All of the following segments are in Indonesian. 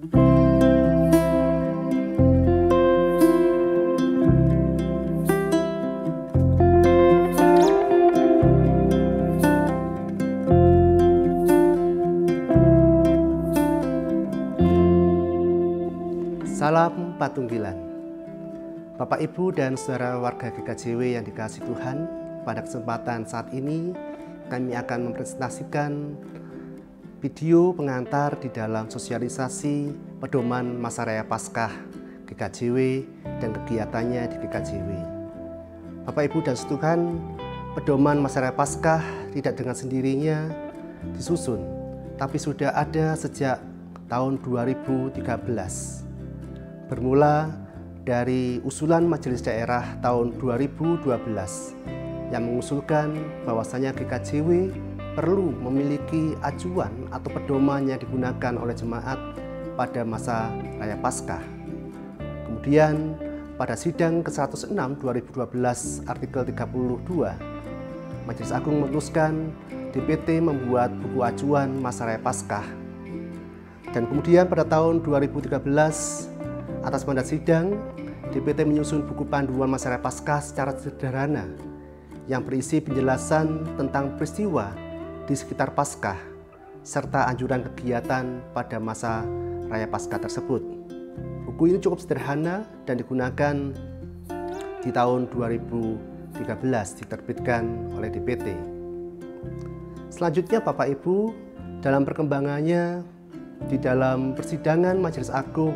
Salam Patunggilan. Bapak, Ibu, dan saudara warga GKJW yang dikasihi Tuhan, pada kesempatan saat ini kami akan mempresentasikan video pengantar di dalam sosialisasi pedoman masa raya Paskah GKJW dan kegiatannya di GKJW. Bapak, Ibu, dan Tuhan, pedoman masa raya Paskah tidak dengan sendirinya disusun, tapi sudah ada sejak tahun 2013. Bermula dari usulan Majelis Daerah tahun 2012 yang mengusulkan bahwasanya GKJW perlu memiliki acuan atau pedoman yang digunakan oleh jemaat pada masa raya Paskah. Kemudian pada sidang ke-106 2012 artikel 32, Majelis Agung memutuskan DPT membuat buku acuan masa raya Paskah. Dan kemudian pada tahun 2013 atas mandat sidang, DPT menyusun buku panduan masa raya Paskah secara sederhana yang berisi penjelasan tentang peristiwa di sekitar Paskah serta anjuran kegiatan pada masa raya Paskah tersebut. Buku ini cukup sederhana dan digunakan di tahun 2013, diterbitkan oleh DPT. Selanjutnya Bapak Ibu, dalam perkembangannya di dalam persidangan Majelis Agung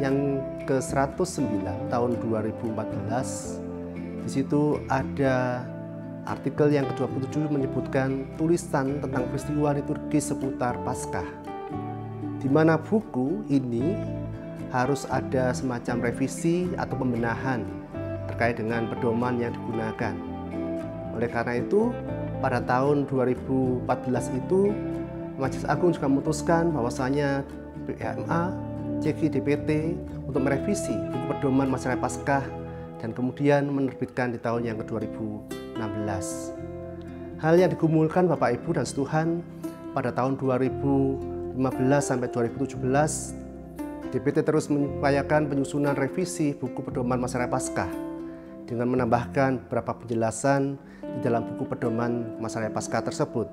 yang ke-109 tahun 2014, di situ ada artikel yang ke-27 menyebutkan tulisan tentang peristiwa liturgis seputar Paskah, di mana buku ini harus ada semacam revisi atau pembenahan terkait dengan pedoman yang digunakan. Oleh karena itu, pada tahun 2014 itu Majelis Agung juga memutuskan bahwasanya BMA CG DPT untuk merevisi buku pedoman masa raya Paskah dan kemudian menerbitkan di tahun yang ke-2016. Hal yang digumulkan Bapak Ibu dan Tuhan pada tahun 2015 sampai 2017, DPT terus mengupayakan penyusunan revisi buku pedoman masa raya Paskah dengan menambahkan beberapa penjelasan di dalam buku pedoman masa raya Paskah tersebut.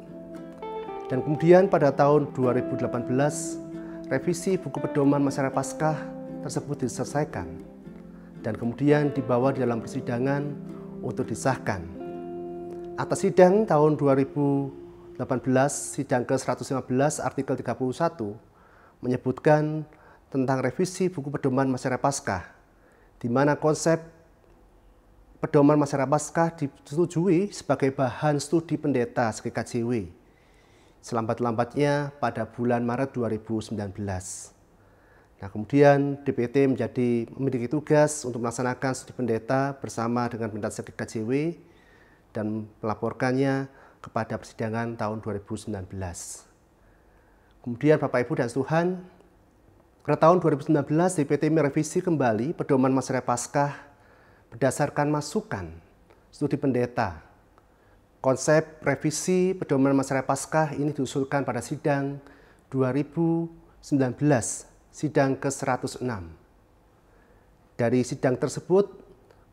Dan kemudian pada tahun 2018 revisi buku pedoman masa raya Paskah tersebut diselesaikan dan kemudian dibawa di dalam persidangan untuk disahkan. Atas sidang tahun 2018, sidang ke-115 artikel 31 menyebutkan tentang revisi buku pedoman masa raya Paskah, di mana konsep pedoman masa raya Paskah disetujui sebagai bahan studi pendeta GKJW selambat-lambatnya pada bulan Maret 2019. Nah, kemudian DPT memiliki tugas untuk melaksanakan studi pendeta bersama dengan pendeta GKJW dan melaporkannya kepada persidangan tahun 2019. Kemudian Bapak, Ibu, dan Tuhan, pada tahun 2019 DPT merevisi kembali pedoman masa raya Paskah berdasarkan masukan studi pendeta. Konsep revisi pedoman masa raya Paskah ini diusulkan pada sidang 2019, sidang ke-106. Dari sidang tersebut,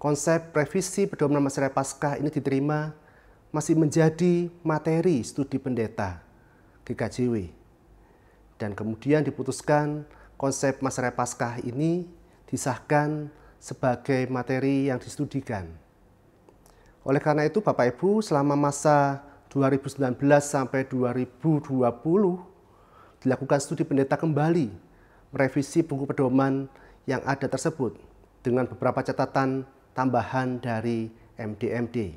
konsep revisi pedoman masa raya Paskah ini diterima masih menjadi materi studi pendeta GKJW. Dan kemudian diputuskan konsep masa raya Paskah ini disahkan sebagai materi yang distudikan. Oleh karena itu Bapak Ibu, selama masa 2019 sampai 2020 dilakukan studi pendeta kembali merevisi buku pedoman yang ada tersebut dengan beberapa catatan tambahan dari MD-MD.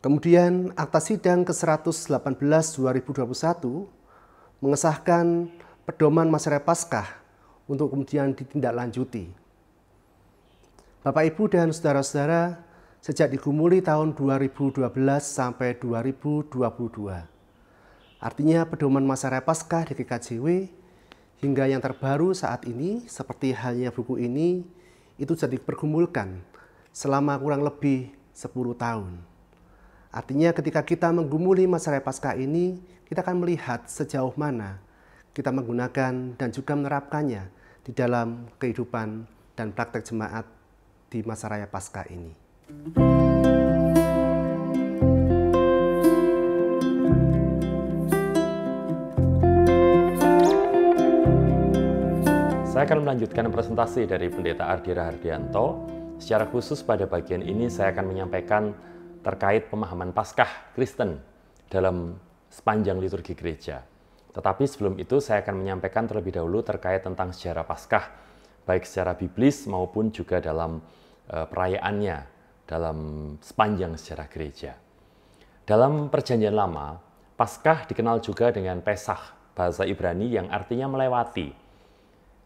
Kemudian akta sidang ke-118 2021 mengesahkan pedoman masa raya Paskah untuk kemudian ditindaklanjuti. Bapak, Ibu, dan saudara-saudara, sejak digumuli tahun 2012 sampai 2022. Artinya pedoman masa raya Paskah di GKJW hingga yang terbaru saat ini seperti halnya buku ini itu jadi dipergumulkan selama kurang lebih 10 tahun. Artinya ketika kita menggumuli masa raya Paskah ini, kita akan melihat sejauh mana kita menggunakan dan juga menerapkannya di dalam kehidupan dan praktek jemaat di masa raya Paskah ini. Saya akan melanjutkan presentasi dari Pendeta Ardi Rahardianto. Secara khusus pada bagian ini saya akan menyampaikan terkait pemahaman Paskah Kristen dalam sepanjang liturgi gereja. Tetapi sebelum itu saya akan menyampaikan terlebih dahulu terkait tentang sejarah Paskah, baik secara biblis maupun juga dalam perayaannya dalam sepanjang sejarah gereja. Dalam Perjanjian Lama, Paskah dikenal juga dengan Pesach, bahasa Ibrani yang artinya melewati.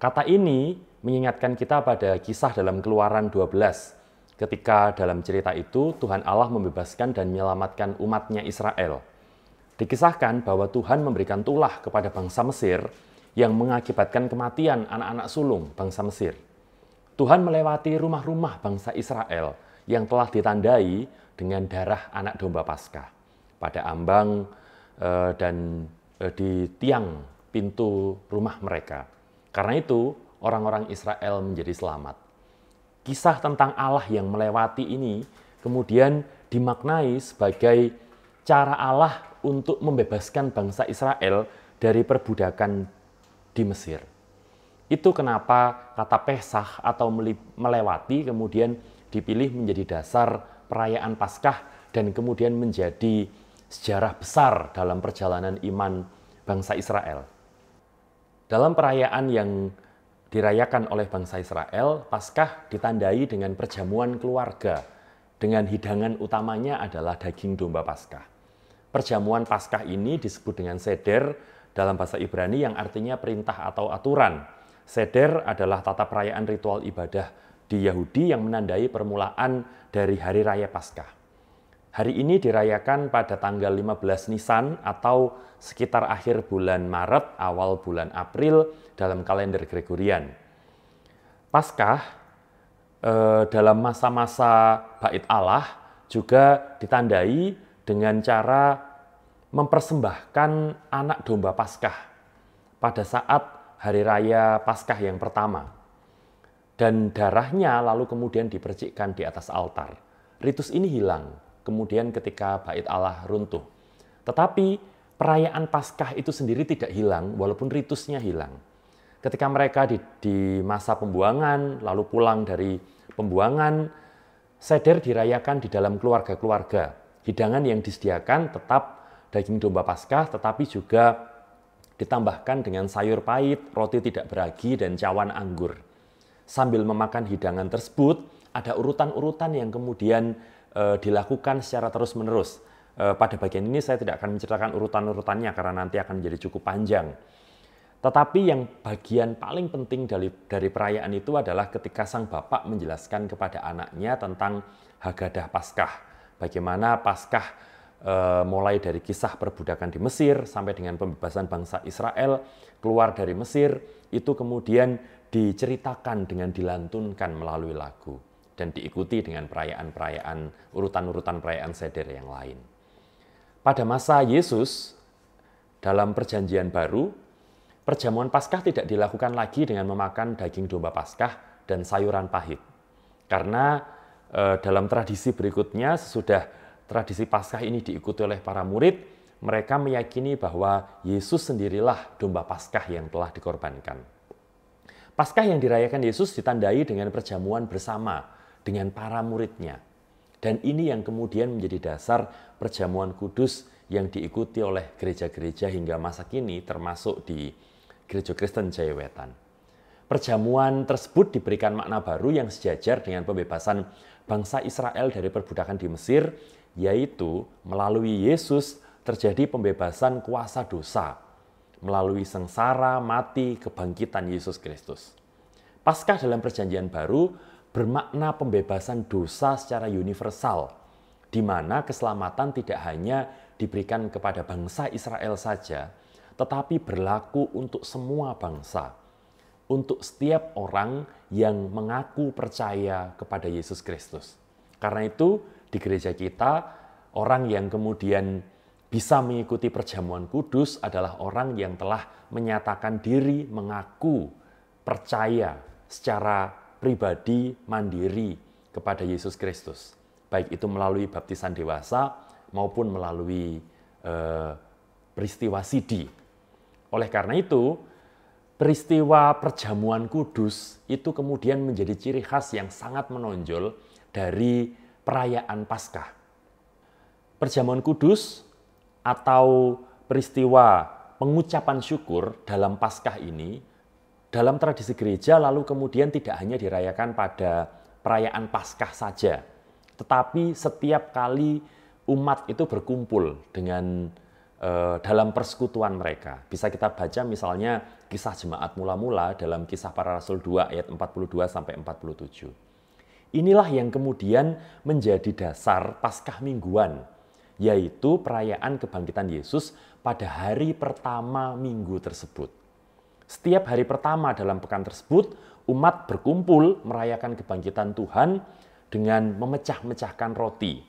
Kata ini mengingatkan kita pada kisah dalam Keluaran 12, ketika dalam cerita itu Tuhan Allah membebaskan dan menyelamatkan umatnya Israel. Dikisahkan bahwa Tuhan memberikan tulah kepada bangsa Mesir yang mengakibatkan kematian anak-anak sulung bangsa Mesir. Tuhan melewati rumah-rumah bangsa Israel yang telah ditandai dengan darah anak domba Paskah pada ambang dan di tiang pintu rumah mereka. Karena itu, orang-orang Israel menjadi selamat. Kisah tentang Allah yang melewati ini kemudian dimaknai sebagai cara Allah untuk membebaskan bangsa Israel dari perbudakan di Mesir. Itu kenapa kata Pesach atau melewati kemudian dipilih menjadi dasar perayaan Paskah dan kemudian menjadi sejarah besar dalam perjalanan iman bangsa Israel. Dalam perayaan yang dirayakan oleh bangsa Israel, Paskah ditandai dengan perjamuan keluarga, dengan hidangan utamanya adalah daging domba Paskah. Perjamuan Paskah ini disebut dengan seder dalam bahasa Ibrani yang artinya perintah atau aturan. Seder adalah tata perayaan ritual ibadah di Yahudi yang menandai permulaan dari Hari Raya Paskah. Hari ini dirayakan pada tanggal 15 Nisan atau sekitar akhir bulan Maret, awal bulan April dalam kalender Gregorian. Paskah dalam masa-masa Bait Allah juga ditandai dengan cara mempersembahkan anak domba Paskah pada saat Hari Raya Paskah yang pertama. Dan darahnya lalu kemudian dipercikkan di atas altar. Ritus ini hilang kemudian ketika Bait Allah runtuh. Tetapi perayaan Paskah itu sendiri tidak hilang walaupun ritusnya hilang. Ketika mereka di masa pembuangan lalu pulang dari pembuangan, seder dirayakan di dalam keluarga-keluarga. Hidangan yang disediakan tetap daging domba Paskah tetapi juga ditambahkan dengan sayur pahit, roti tidak beragi, dan cawan anggur. Sambil memakan hidangan tersebut, ada urutan-urutan yang kemudian dilakukan secara terus-menerus. Pada bagian ini saya tidak akan menceritakan urutan-urutannya karena nanti akan menjadi cukup panjang. Tetapi yang bagian paling penting dari perayaan itu adalah ketika sang bapak menjelaskan kepada anaknya tentang Hagadah Paskah. Bagaimana Paskah mulai dari kisah perbudakan di Mesir sampai dengan pembebasan bangsa Israel keluar dari Mesir, itu kemudian diceritakan dengan dilantunkan melalui lagu dan diikuti dengan perayaan-perayaan, urutan-urutan perayaan seder yang lain. Pada masa Yesus, dalam Perjanjian Baru, perjamuan Paskah tidak dilakukan lagi dengan memakan daging domba Paskah dan sayuran pahit. Karena dalam tradisi berikutnya, sesudah tradisi Paskah ini diikuti oleh para murid, mereka meyakini bahwa Yesus sendirilah domba Paskah yang telah dikorbankan. Paskah yang dirayakan Yesus ditandai dengan perjamuan bersama dengan para muridnya. Dan ini yang kemudian menjadi dasar perjamuan kudus yang diikuti oleh gereja-gereja hingga masa kini, termasuk di Gereja Kristen Jaya Wetan. Perjamuan tersebut diberikan makna baru yang sejajar dengan pembebasan bangsa Israel dari perbudakan di Mesir, yaitu melalui Yesus terjadi pembebasan kuasa dosa, melalui sengsara, mati, kebangkitan Yesus Kristus. Paskah dalam Perjanjian Baru bermakna pembebasan dosa secara universal, di mana keselamatan tidak hanya diberikan kepada bangsa Israel saja, tetapi berlaku untuk semua bangsa, untuk setiap orang yang mengaku percaya kepada Yesus Kristus. Karena itu, di gereja kita, orang yang kemudian bisa mengikuti perjamuan kudus adalah orang yang telah menyatakan diri, mengaku, percaya secara pribadi, mandiri kepada Yesus Kristus. Baik itu melalui baptisan dewasa maupun melalui peristiwa sidi. Oleh karena itu, peristiwa perjamuan kudus itu kemudian menjadi ciri khas yang sangat menonjol dari perayaan Paskah. Perjamuan kudus atau peristiwa pengucapan syukur dalam Paskah ini, dalam tradisi gereja lalu kemudian tidak hanya dirayakan pada perayaan Paskah saja, tetapi setiap kali umat itu berkumpul dengan dalam persekutuan mereka. Bisa kita baca misalnya kisah jemaat mula-mula dalam Kisah Para Rasul 2 ayat 42 sampai 47. Inilah yang kemudian menjadi dasar Paskah mingguan, yaitu perayaan kebangkitan Yesus pada hari pertama minggu tersebut. Setiap hari pertama dalam pekan tersebut, umat berkumpul merayakan kebangkitan Tuhan dengan memecah-mecahkan roti.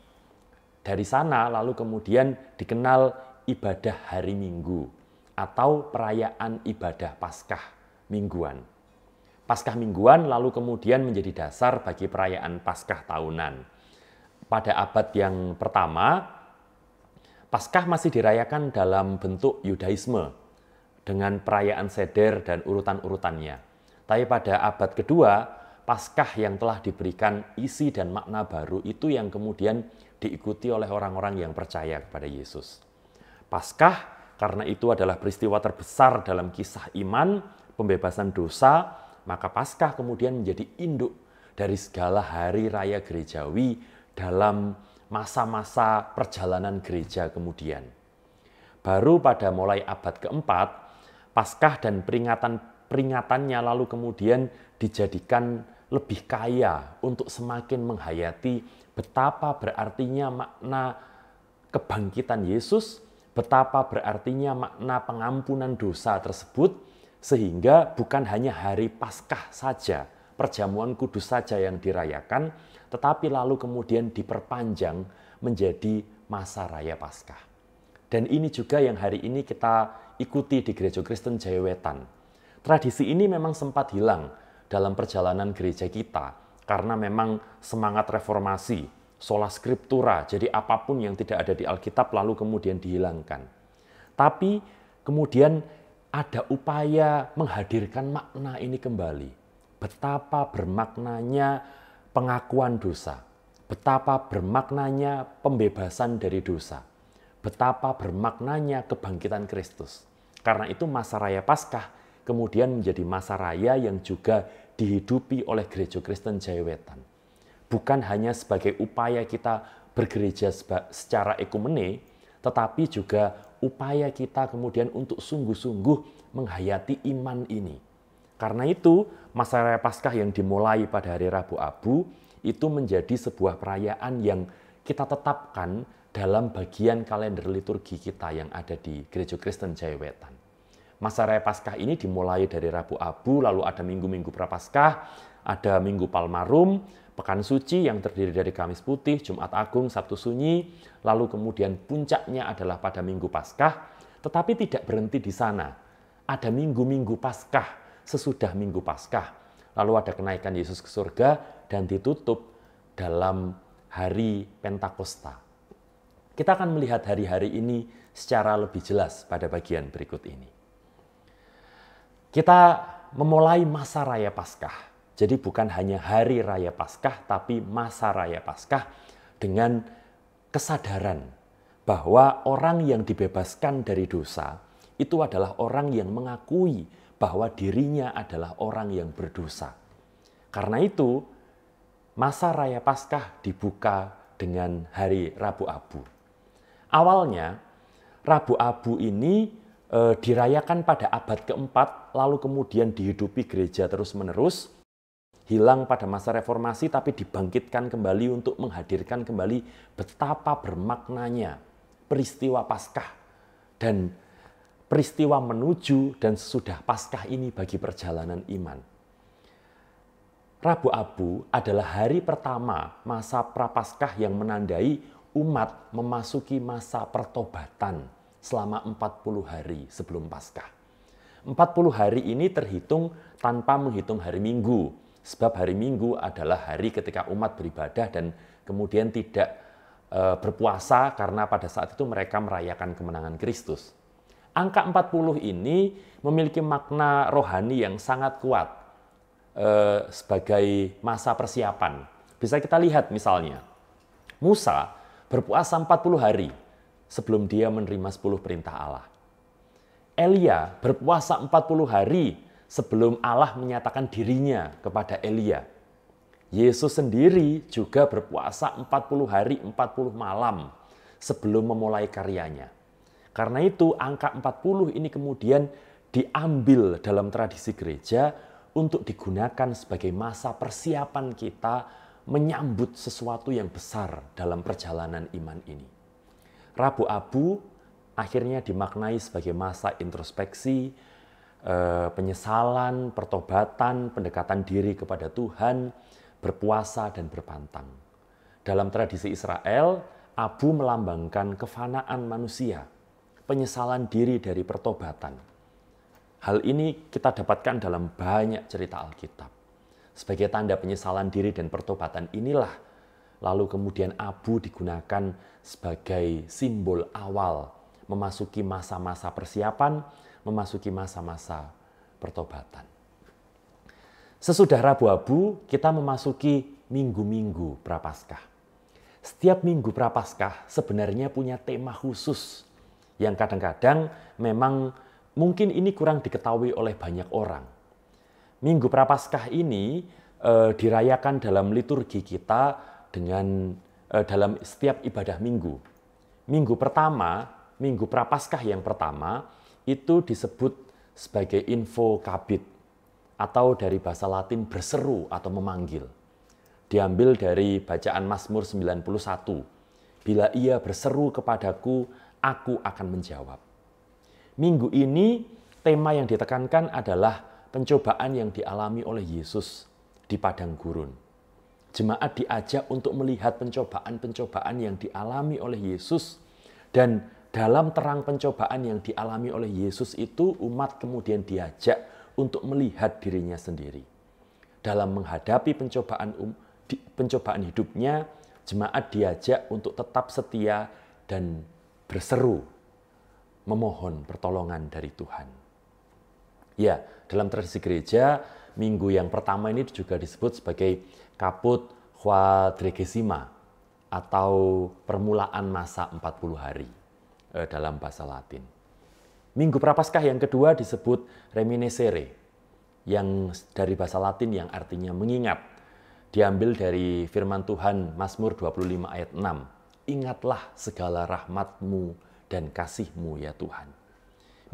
Dari sana lalu kemudian dikenal ibadah hari Minggu atau perayaan ibadah Paskah mingguan. Paskah mingguan lalu kemudian menjadi dasar bagi perayaan Paskah tahunan. Pada abad yang pertama, Paskah masih dirayakan dalam bentuk Yudaisme dengan perayaan seder dan urutan-urutannya. Tapi pada abad kedua, Paskah yang telah diberikan isi dan makna baru itu yang kemudian diikuti oleh orang-orang yang percaya kepada Yesus. Paskah karena itu adalah peristiwa terbesar dalam kisah iman, pembebasan dosa, maka Paskah kemudian menjadi induk dari segala hari raya gerejawi dalam masa-masa perjalanan gereja kemudian. Baru pada mulai abad keempat, Paskah dan peringatannya lalu kemudian dijadikan lebih kaya untuk semakin menghayati betapa berartinya makna kebangkitan Yesus, betapa berartinya makna pengampunan dosa tersebut, sehingga bukan hanya hari Paskah saja, perjamuan kudus saja yang dirayakan, tetapi lalu kemudian diperpanjang menjadi masa raya Paskah. Dan ini juga yang hari ini kita ikuti di Gereja Kristen Jaya Wetan. Tradisi ini memang sempat hilang dalam perjalanan gereja kita, karena memang semangat reformasi, sola scriptura, jadi apapun yang tidak ada di Alkitab lalu kemudian dihilangkan. Tapi kemudian ada upaya menghadirkan makna ini kembali. Betapa bermaknanya pengakuan dosa, betapa bermaknanya pembebasan dari dosa, betapa bermaknanya kebangkitan Kristus. Karena itu masa raya Paskah kemudian menjadi masa raya yang juga dihidupi oleh Gereja Kristen Jaya Wetan. Bukan hanya sebagai upaya kita bergereja secara ekumene, tetapi juga upaya kita kemudian untuk sungguh-sungguh menghayati iman ini. Karena itu, masa raya Paskah yang dimulai pada hari Rabu Abu itu menjadi sebuah perayaan yang kita tetapkan dalam bagian kalender liturgi kita yang ada di Gereja Kristen Jaya Wetan. Masa raya Paskah ini dimulai dari Rabu Abu, lalu ada minggu-minggu Prapaskah, ada Minggu Palmarum, Pekan Suci yang terdiri dari Kamis Putih, Jumat Agung, Sabtu Sunyi, lalu kemudian puncaknya adalah pada Minggu Paskah, tetapi tidak berhenti di sana. Ada minggu-minggu Paskah, sesudah Minggu Paskah, lalu ada kenaikan Yesus ke surga, dan ditutup dalam hari Pentakosta. Kita akan melihat hari-hari ini secara lebih jelas pada bagian berikut ini. Kita memulai masa raya Paskah. Jadi bukan hanya hari raya Paskah, tapi masa raya Paskah dengan kesadaran bahwa orang yang dibebaskan dari dosa itu adalah orang yang mengakui bahwa dirinya adalah orang yang berdosa. Karena itu, masa raya Paskah dibuka dengan hari Rabu Abu. Awalnya, Rabu Abu ini dirayakan pada abad keempat, lalu kemudian dihidupi gereja terus-menerus, hilang pada masa reformasi tapi dibangkitkan kembali untuk menghadirkan kembali betapa bermaknanya peristiwa Paskah dan peristiwa menuju dan sesudah Paskah ini bagi perjalanan iman. Rabu Abu adalah hari pertama masa Prapaskah yang menandai umat memasuki masa pertobatan selama 40 hari sebelum Paskah. 40 hari ini terhitung tanpa menghitung hari Minggu. Sebab hari Minggu adalah hari ketika umat beribadah dan kemudian tidak berpuasa karena pada saat itu mereka merayakan kemenangan Kristus. Angka 40 ini memiliki makna rohani yang sangat kuat sebagai masa persiapan. Bisa kita lihat misalnya, Musa berpuasa 40 hari sebelum dia menerima 10 perintah Allah. Elia berpuasa 40 hari sebelum Allah menyatakan dirinya kepada Elia. Yesus sendiri juga berpuasa 40 hari 40 malam sebelum memulai karyanya. Karena itu angka 40 ini kemudian diambil dalam tradisi gereja untuk digunakan sebagai masa persiapan kita menyambut sesuatu yang besar dalam perjalanan iman ini. Rabu Abu akhirnya dimaknai sebagai masa introspeksi, penyesalan, pertobatan, pendekatan diri kepada Tuhan, berpuasa dan berpantang. Dalam tradisi Israel, abu melambangkan kefanaan manusia, penyesalan diri dari pertobatan. Hal ini kita dapatkan dalam banyak cerita Alkitab. Sebagai tanda penyesalan diri dan pertobatan inilah, lalu kemudian abu digunakan sebagai simbol awal memasuki masa-masa persiapan, memasuki masa-masa pertobatan. Sesudah Rabu Abu, kita memasuki minggu-minggu Prapaskah. Setiap minggu Prapaskah sebenarnya punya tema khusus yang kadang-kadang memang mungkin ini kurang diketahui oleh banyak orang. Minggu Prapaskah ini dirayakan dalam liturgi kita dengan dalam setiap ibadah minggu. Minggu pertama, minggu Prapaskah yang pertama itu disebut sebagai info kabit atau dari bahasa Latin berseru atau memanggil. Diambil dari bacaan Mazmur 91. Bila ia berseru kepadaku, aku akan menjawab. Minggu ini tema yang ditekankan adalah pencobaan yang dialami oleh Yesus di padang gurun. Jemaat diajak untuk melihat pencobaan-pencobaan yang dialami oleh Yesus, dan dalam terang pencobaan yang dialami oleh Yesus itu umat kemudian diajak untuk melihat dirinya sendiri. Dalam menghadapi pencobaan hidupnya, jemaat diajak untuk tetap setia dan berseru, memohon pertolongan dari Tuhan. Ya, dalam tradisi gereja, minggu yang pertama ini juga disebut sebagai Caput Quadragesima atau permulaan masa 40 hari dalam bahasa Latin. Minggu Prapaskah yang kedua disebut Reminiscere, yang dari bahasa Latin yang artinya mengingat. Diambil dari firman Tuhan Mazmur 25 ayat 6. Ingatlah segala rahmat-Mu dan kasih-Mu ya Tuhan.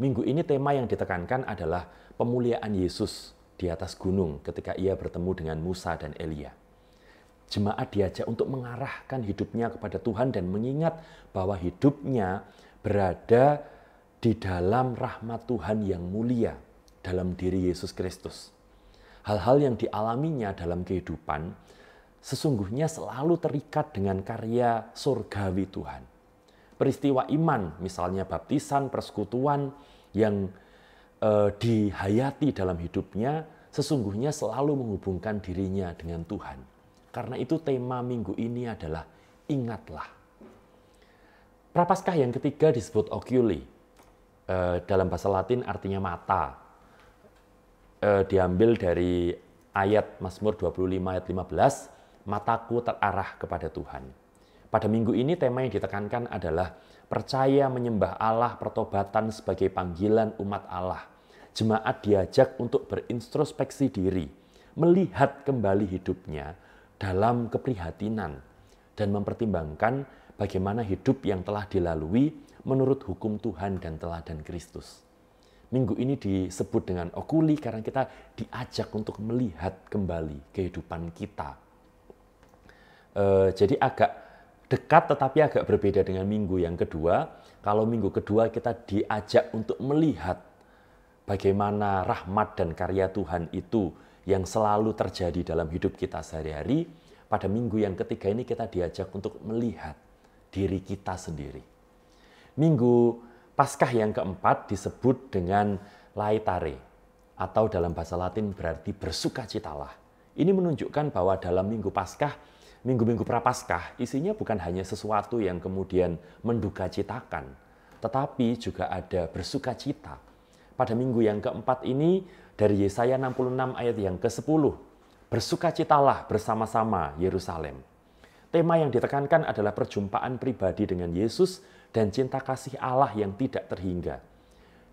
Minggu ini tema yang ditekankan adalah pemuliaan Yesus di atas gunung ketika ia bertemu dengan Musa dan Elia. Jemaat diajak untuk mengarahkan hidupnya kepada Tuhan dan mengingat bahwa hidupnya berada di dalam rahmat Tuhan yang mulia dalam diri Yesus Kristus. Hal-hal yang dialaminya dalam kehidupan sesungguhnya selalu terikat dengan karya surgawi Tuhan. Peristiwa iman, misalnya baptisan, persekutuan yang dihayati dalam hidupnya, sesungguhnya selalu menghubungkan dirinya dengan Tuhan. Karena itu tema minggu ini adalah ingatlah. Prapaskah yang ketiga disebut Oculi. Dalam bahasa Latin artinya mata. Diambil dari ayat Mazmur 25 ayat 15, mataku terarah kepada Tuhan. Pada minggu ini tema yang ditekankan adalah percaya menyembah Allah, pertobatan sebagai panggilan umat Allah. Jemaat diajak untuk berintrospeksi diri, melihat kembali hidupnya dalam keprihatinan dan mempertimbangkan bagaimana hidup yang telah dilalui menurut hukum Tuhan dan teladan Kristus. Minggu ini disebut dengan Oculi karena kita diajak untuk melihat kembali kehidupan kita. Jadi agak dekat tetapi agak berbeda dengan minggu yang kedua. Kalau minggu kedua kita diajak untuk melihat bagaimana rahmat dan karya Tuhan itu yang selalu terjadi dalam hidup kita sehari-hari. Pada minggu yang ketiga ini kita diajak untuk melihat diri kita sendiri. Minggu Paskah yang keempat disebut dengan Laetare, atau dalam bahasa Latin berarti bersukacitalah. Ini menunjukkan bahwa dalam Minggu Paskah, Minggu-minggu Prapaskah, isinya bukan hanya sesuatu yang kemudian mendukacitakan, tetapi juga ada bersukacita. Pada minggu yang keempat ini, dari Yesaya 66 ayat yang ke-10, bersukacitalah bersama-sama Yerusalem. Tema yang ditekankan adalah perjumpaan pribadi dengan Yesus dan cinta kasih Allah yang tidak terhingga.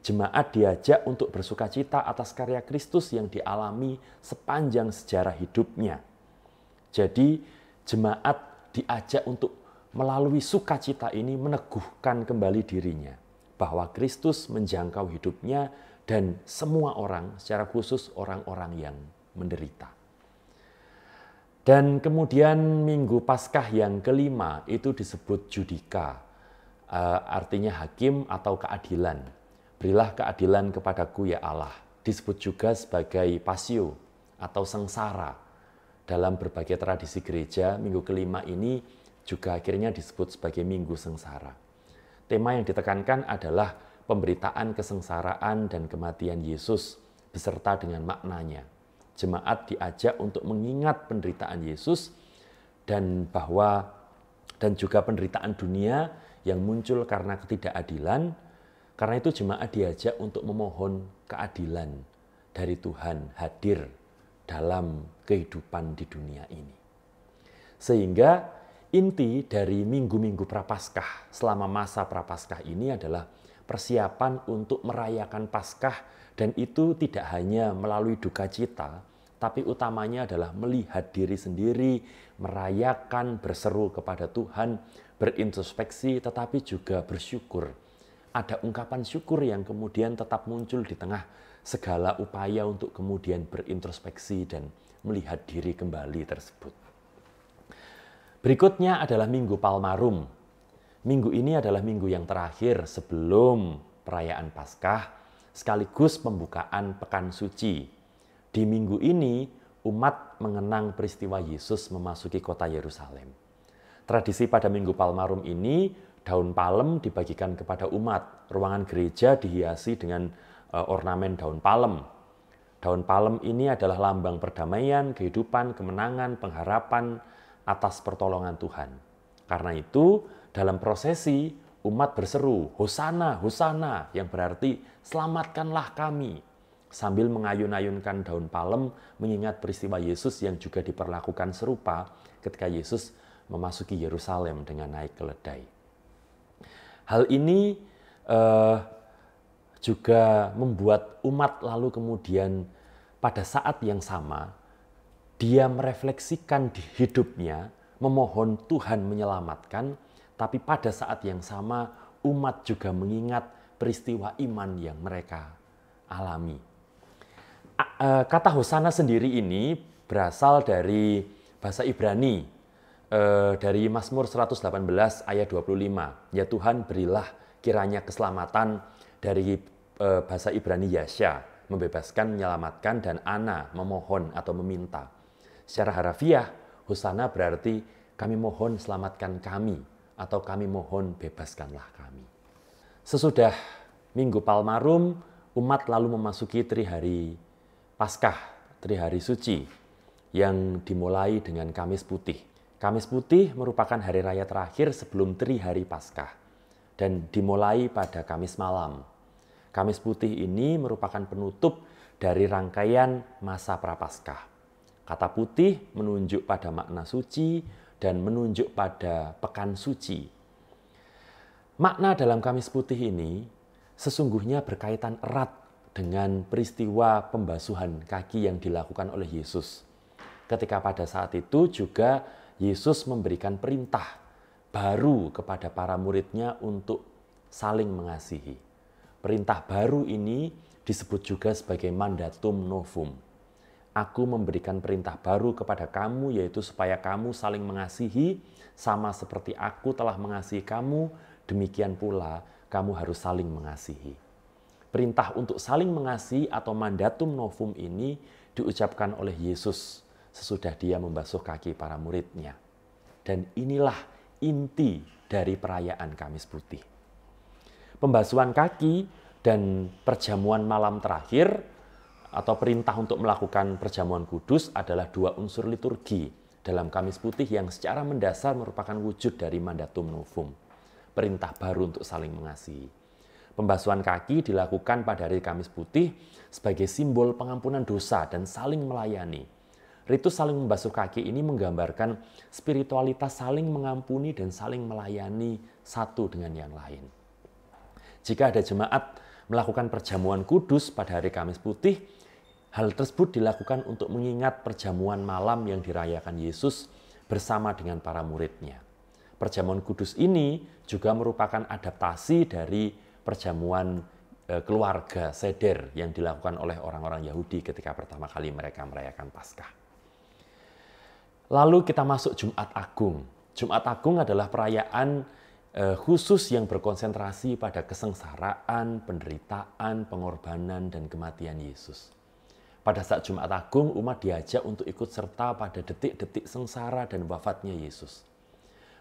Jemaat diajak untuk bersukacita atas karya Kristus yang dialami sepanjang sejarah hidupnya. Jadi, jemaat diajak untuk melalui sukacita ini meneguhkan kembali dirinya bahwa Kristus menjangkau hidupnya dan semua orang, secara khusus orang-orang yang menderita. Dan kemudian Minggu Paskah yang kelima itu disebut Judika, artinya hakim atau keadilan. Berilah keadilan kepadaku ya Allah. Disebut juga sebagai Passio atau sengsara. Dalam berbagai tradisi gereja, minggu kelima ini juga akhirnya disebut sebagai Minggu Sengsara. Tema yang ditekankan adalah pemberitaan kesengsaraan dan kematian Yesus beserta dengan maknanya. Jemaat diajak untuk mengingat penderitaan Yesus dan juga penderitaan dunia yang muncul karena ketidakadilan. Karena itu jemaat diajak untuk memohon keadilan dari Tuhan hadir dalam kehidupan di dunia ini. Sehingga inti dari minggu-minggu Prapaskah selama masa Prapaskah ini adalah persiapan untuk merayakan Paskah, dan itu tidak hanya melalui duka cita, tapi utamanya adalah melihat diri sendiri, merayakan, berseru kepada Tuhan, berintrospeksi, tetapi juga bersyukur. Ada ungkapan syukur yang kemudian tetap muncul di tengah segala upaya untuk kemudian berintrospeksi dan melihat diri kembali tersebut. Berikutnya adalah Minggu Palmarum. Minggu ini adalah minggu yang terakhir sebelum perayaan Paskah, sekaligus pembukaan Pekan Suci. Di minggu ini, umat mengenang peristiwa Yesus memasuki kota Yerusalem. Tradisi pada Minggu Palmarum ini, daun palem dibagikan kepada umat. Ruangan gereja dihiasi dengan ornamen daun palem. Daun palem ini adalah lambang perdamaian, kehidupan, kemenangan, pengharapan atas pertolongan Tuhan. Karena itu, dalam prosesi, umat berseru, Hosana, Hosana, yang berarti selamatkanlah kami. Sambil mengayun-ayunkan daun palem, mengingat peristiwa Yesus yang juga diperlakukan serupa ketika Yesus memasuki Yerusalem dengan naik keledai. Hal ini juga membuat umat lalu kemudian pada saat yang sama, dia merefleksikan di hidupnya, memohon Tuhan menyelamatkan, tapi pada saat yang sama umat juga mengingat peristiwa iman yang mereka alami. Kata Hosana sendiri ini berasal dari bahasa Ibrani, dari Mazmur 118 ayat 25. Ya Tuhan, berilah kiranya keselamatan, dari bahasa Ibrani Yasha, membebaskan, menyelamatkan, dan Ana, memohon atau meminta. Secara harafiah, Hosana berarti kami mohon selamatkan kami, atau kami mohon bebaskanlah kami. Sesudah Minggu Palmarum, umat lalu memasuki Trihari Paskah, Trihari Suci, yang dimulai dengan Kamis Putih. Kamis Putih merupakan hari raya terakhir sebelum Trihari Paskah, dan dimulai pada Kamis malam. Kamis Putih ini merupakan penutup dari rangkaian masa Prapaskah. Kata putih menunjuk pada makna suci dan menunjuk pada pekan suci. Makna dalam Kamis Putih ini sesungguhnya berkaitan erat dengan peristiwa pembasuhan kaki yang dilakukan oleh Yesus. Ketika pada saat itu juga Yesus memberikan perintah baru kepada para muridnya untuk saling mengasihi. Perintah baru ini disebut juga sebagai mandatum novum. Aku memberikan perintah baru kepada kamu, yaitu supaya kamu saling mengasihi, sama seperti aku telah mengasihi kamu, demikian pula kamu harus saling mengasihi. Perintah untuk saling mengasihi atau mandatum novum ini diucapkan oleh Yesus sesudah dia membasuh kaki para muridnya. Dan inilah inti dari perayaan Kamis Putih. Pembasuhan kaki dan perjamuan malam terakhir atau perintah untuk melakukan perjamuan kudus adalah dua unsur liturgi dalam Kamis Putih yang secara mendasar merupakan wujud dari mandatum novum, perintah baru untuk saling mengasihi. Pembasuhan kaki dilakukan pada hari Kamis Putih sebagai simbol pengampunan dosa dan saling melayani. Ritus saling membasuh kaki ini menggambarkan spiritualitas saling mengampuni dan saling melayani satu dengan yang lain. Jika ada jemaat melakukan perjamuan kudus pada hari Kamis Putih, hal tersebut dilakukan untuk mengingat perjamuan malam yang dirayakan Yesus bersama dengan para muridnya. Perjamuan kudus ini juga merupakan adaptasi dari perjamuan keluarga seder yang dilakukan oleh orang-orang Yahudi ketika pertama kali mereka merayakan Paskah. Lalu kita masuk Jumat Agung. Jumat Agung adalah perayaan khusus yang berkonsentrasi pada kesengsaraan, penderitaan, pengorbanan, dan kematian Yesus. Pada saat Jumat Agung, umat diajak untuk ikut serta pada detik-detik sengsara dan wafatnya Yesus.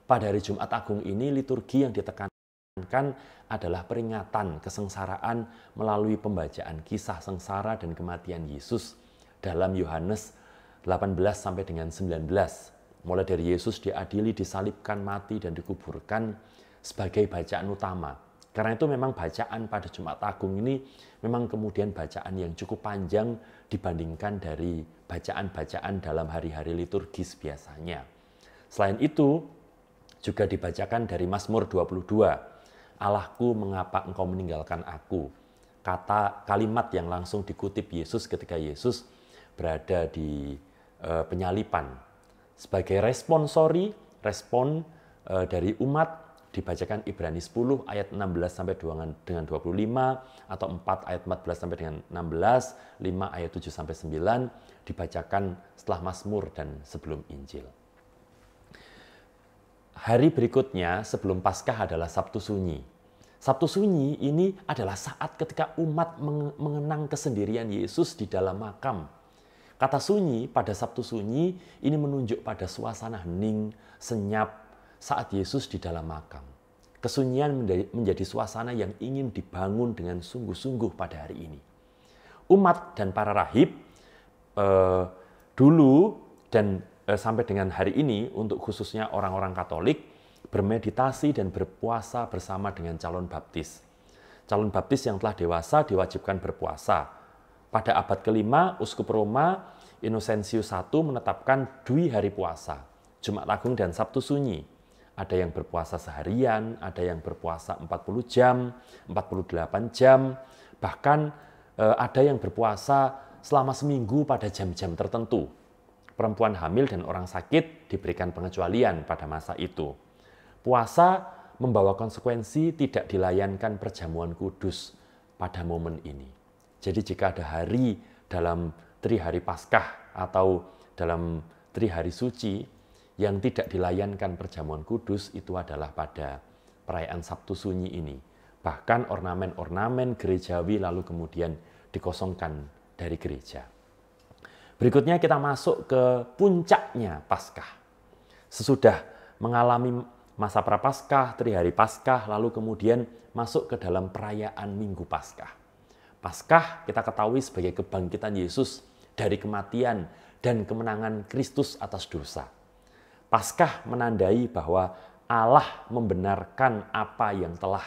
Pada hari Jumat Agung ini, liturgi yang ditekankan adalah peringatan kesengsaraan melalui pembacaan kisah sengsara dan kematian Yesus dalam Yohanes 18 sampai dengan 19. Mulai dari Yesus diadili, disalibkan, mati, dan dikuburkan sebagai bacaan utama. Karena itu memang bacaan pada Jumat Agung ini memang kemudian bacaan yang cukup panjang dibandingkan dari bacaan-bacaan dalam hari-hari liturgis biasanya. Selain itu, juga dibacakan dari Mazmur 22. Allahku, mengapa engkau meninggalkan aku? Kalimat yang langsung dikutip Yesus ketika Yesus berada di penyalipan. Sebagai respon dari umat, dibacakan Ibrani 10 ayat 16 sampai dengan 25 atau 4 ayat 14 sampai dengan 16, 5 ayat 7 sampai 9 dibacakan setelah Mazmur dan sebelum Injil. Hari berikutnya sebelum Paskah adalah Sabtu Sunyi. Sabtu Sunyi ini adalah saat ketika umat mengenang kesendirian Yesus di dalam makam. Kata sunyi pada Sabtu Sunyi ini menunjuk pada suasana hening, senyap, saat Yesus di dalam makam. Kesunyian menjadi suasana yang ingin dibangun dengan sungguh-sungguh pada hari ini. Umat dan para rahib dulu dan sampai dengan hari ini, untuk khususnya orang-orang Katolik, bermeditasi dan berpuasa bersama dengan calon baptis. Calon baptis yang telah dewasa diwajibkan berpuasa. Pada abad ke-5, Uskup Roma Innocentius I menetapkan 2 hari puasa, Jumat Agung dan Sabtu Sunyi. Ada yang berpuasa seharian, ada yang berpuasa 40 jam, 48 jam, bahkan ada yang berpuasa selama seminggu pada jam-jam tertentu. Perempuan hamil dan orang sakit diberikan pengecualian pada masa itu. Puasa membawa konsekuensi tidak dilayankan perjamuan kudus pada momen ini. Jadi jika ada hari dalam Trihari Paskah atau dalam Trihari Suci yang tidak dilayankan perjamuan kudus, itu adalah pada perayaan Sabtu Sunyi ini. Bahkan ornamen-ornamen gerejawi lalu kemudian dikosongkan dari gereja. Berikutnya kita masuk ke puncaknya Paskah. Sesudah mengalami masa Prapaskah, Trihari Paskah, lalu kemudian masuk ke dalam perayaan Minggu Paskah. Paskah kita ketahui sebagai kebangkitan Yesus dari kematian dan kemenangan Kristus atas dosa. Paskah menandai bahwa Allah membenarkan apa yang telah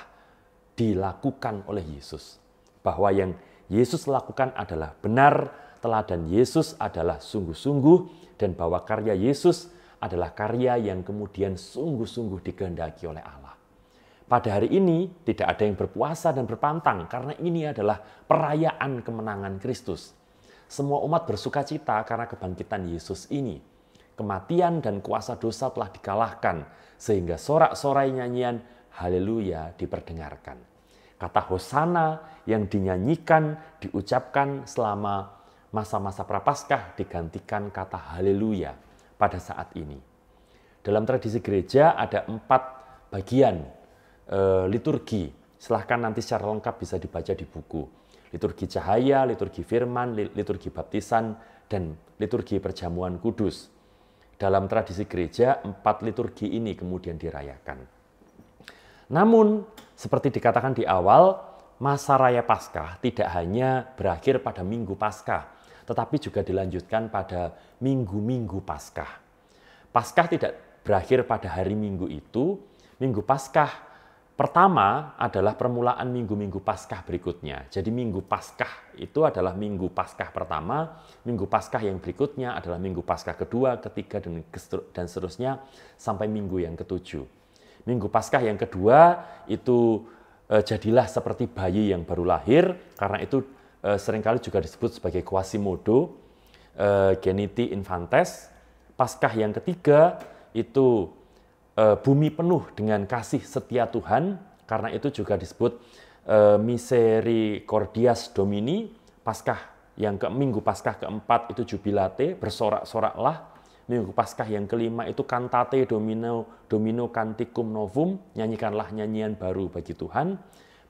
dilakukan oleh Yesus. Bahwa yang Yesus lakukan adalah benar, teladan Yesus adalah sungguh-sungguh, dan bahwa karya Yesus adalah karya yang kemudian sungguh-sungguh dikehendaki oleh Allah. Pada hari ini tidak ada yang berpuasa dan berpantang karena ini adalah perayaan kemenangan Kristus. Semua umat bersukacita karena kebangkitan Yesus ini. Kematian dan kuasa dosa telah dikalahkan, sehingga sorak-sorai nyanyian haleluya diperdengarkan. Kata Hosana yang dinyanyikan, diucapkan selama masa-masa Prapaskah digantikan kata haleluya pada saat ini. Dalam tradisi gereja ada 4 bagian liturgi. Silahkan nanti secara lengkap bisa dibaca di buku. Liturgi cahaya, liturgi firman, liturgi baptisan, dan liturgi perjamuan kudus. dalam tradisi gereja 4 liturgi ini kemudian dirayakan. Namun, seperti dikatakan di awal, masa raya Paskah tidak hanya berakhir pada Minggu Paskah, tetapi juga dilanjutkan pada minggu-minggu Paskah. Paskah tidak berakhir pada hari Minggu itu. Minggu Paskah pertama adalah permulaan minggu-minggu Paskah berikutnya. Jadi Minggu Paskah itu adalah Minggu Paskah pertama, Minggu Paskah yang berikutnya adalah Minggu Paskah kedua, ketiga, dan seterusnya sampai minggu yang ketujuh. Minggu Paskah yang kedua itu jadilah seperti bayi yang baru lahir, karena itu seringkali juga disebut sebagai Quasimodo, Geniti Infantes. Paskah yang ketiga itu bumi penuh dengan kasih setia Tuhan, karena itu juga disebut Misericordias Domini. Minggu Paskah keempat itu Jubilate, bersorak-soraklah. Minggu Paskah yang kelima itu Cantate Domino Canticum Novum, nyanyikanlah nyanyian baru bagi Tuhan.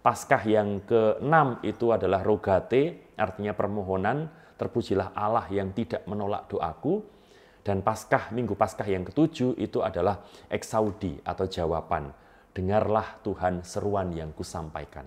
Paskah yang keenam itu adalah Rogate, artinya permohonan, terpujilah Allah yang tidak menolak doaku. Dan Minggu Paskah yang ketujuh itu adalah Exaudi atau jawaban, dengarlah Tuhan seruan yang kusampaikan.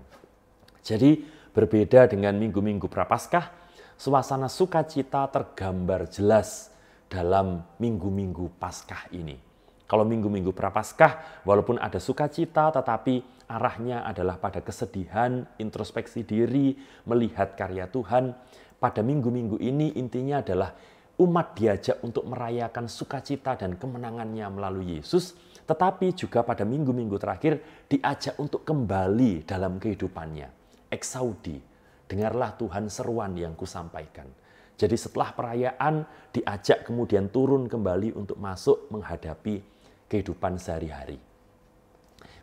Jadi berbeda dengan minggu-minggu Prapaskah, suasana sukacita tergambar jelas dalam minggu-minggu Paskah ini. Kalau minggu-minggu Prapaskah, walaupun ada sukacita, tetapi arahnya adalah pada kesedihan, introspeksi diri, melihat karya Tuhan. Pada minggu-minggu ini intinya adalah umat diajak untuk merayakan sukacita dan kemenangannya melalui Yesus, tetapi juga pada minggu-minggu terakhir diajak untuk kembali dalam kehidupannya. Exaudi, dengarlah Tuhan seruan yang kusampaikan. Jadi setelah perayaan diajak kemudian turun kembali untuk masuk menghadapi kehidupan sehari-hari.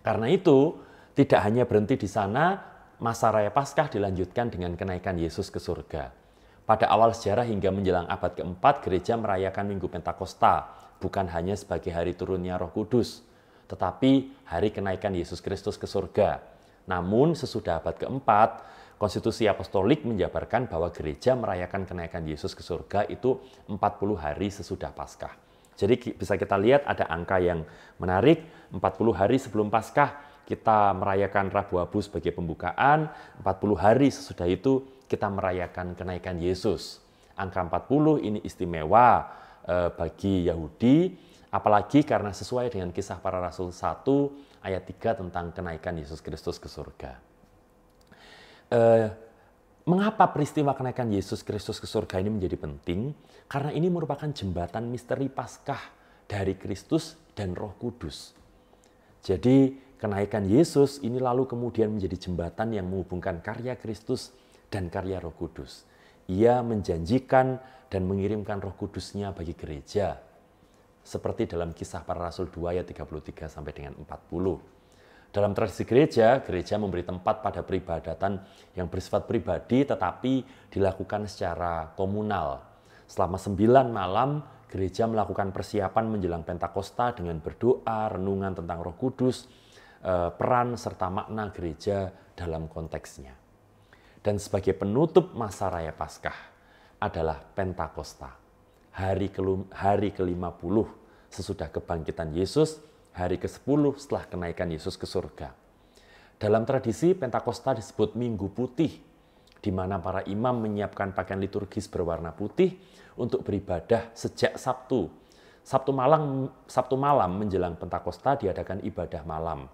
Karena itu tidak hanya berhenti di sana, masa raya Paskah dilanjutkan dengan kenaikan Yesus ke surga. Pada awal sejarah hingga menjelang abad keempat, gereja merayakan Minggu Pentakosta, bukan hanya sebagai hari turunnya Roh Kudus, tetapi hari kenaikan Yesus Kristus ke surga. Namun sesudah abad keempat, Konstitusi Apostolik menjabarkan bahwa gereja merayakan kenaikan Yesus ke surga itu 40 hari sesudah Paskah. Jadi bisa kita lihat ada angka yang menarik, 40 hari sebelum Paskah kita merayakan Rabu Abu sebagai pembukaan, 40 hari sesudah itu kita merayakan kenaikan Yesus. Angka 40 ini istimewa bagi Yahudi, apalagi karena sesuai dengan Kisah Para Rasul 1 ayat 3 tentang kenaikan Yesus Kristus ke surga. Mengapa peristiwa kenaikan Yesus Kristus ke surga ini menjadi penting? Karena ini merupakan jembatan misteri Paskah dari Kristus dan Roh Kudus. Jadi kenaikan Yesus ini lalu kemudian menjadi jembatan yang menghubungkan karya Kristus dan karya Roh Kudus. Ia menjanjikan dan mengirimkan Roh Kudus-Nya bagi gereja. Seperti dalam Kisah Para Rasul 2 ayat 33 sampai dengan 40. Dalam tradisi gereja, gereja memberi tempat pada peribadatan yang bersifat pribadi tetapi dilakukan secara komunal. Selama 9 malam, gereja melakukan persiapan menjelang Pentakosta dengan berdoa, renungan tentang Roh Kudus, peran serta makna gereja dalam konteksnya. Dan sebagai penutup masa raya Paskah adalah Pentakosta, hari ke-50 sesudah kebangkitan Yesus, hari ke-10 setelah kenaikan Yesus ke surga. Dalam tradisi, Pentakosta disebut Minggu Putih, di mana para imam menyiapkan pakaian liturgis berwarna putih untuk beribadah sejak Sabtu. Sabtu malam menjelang Pentakosta diadakan ibadah malam.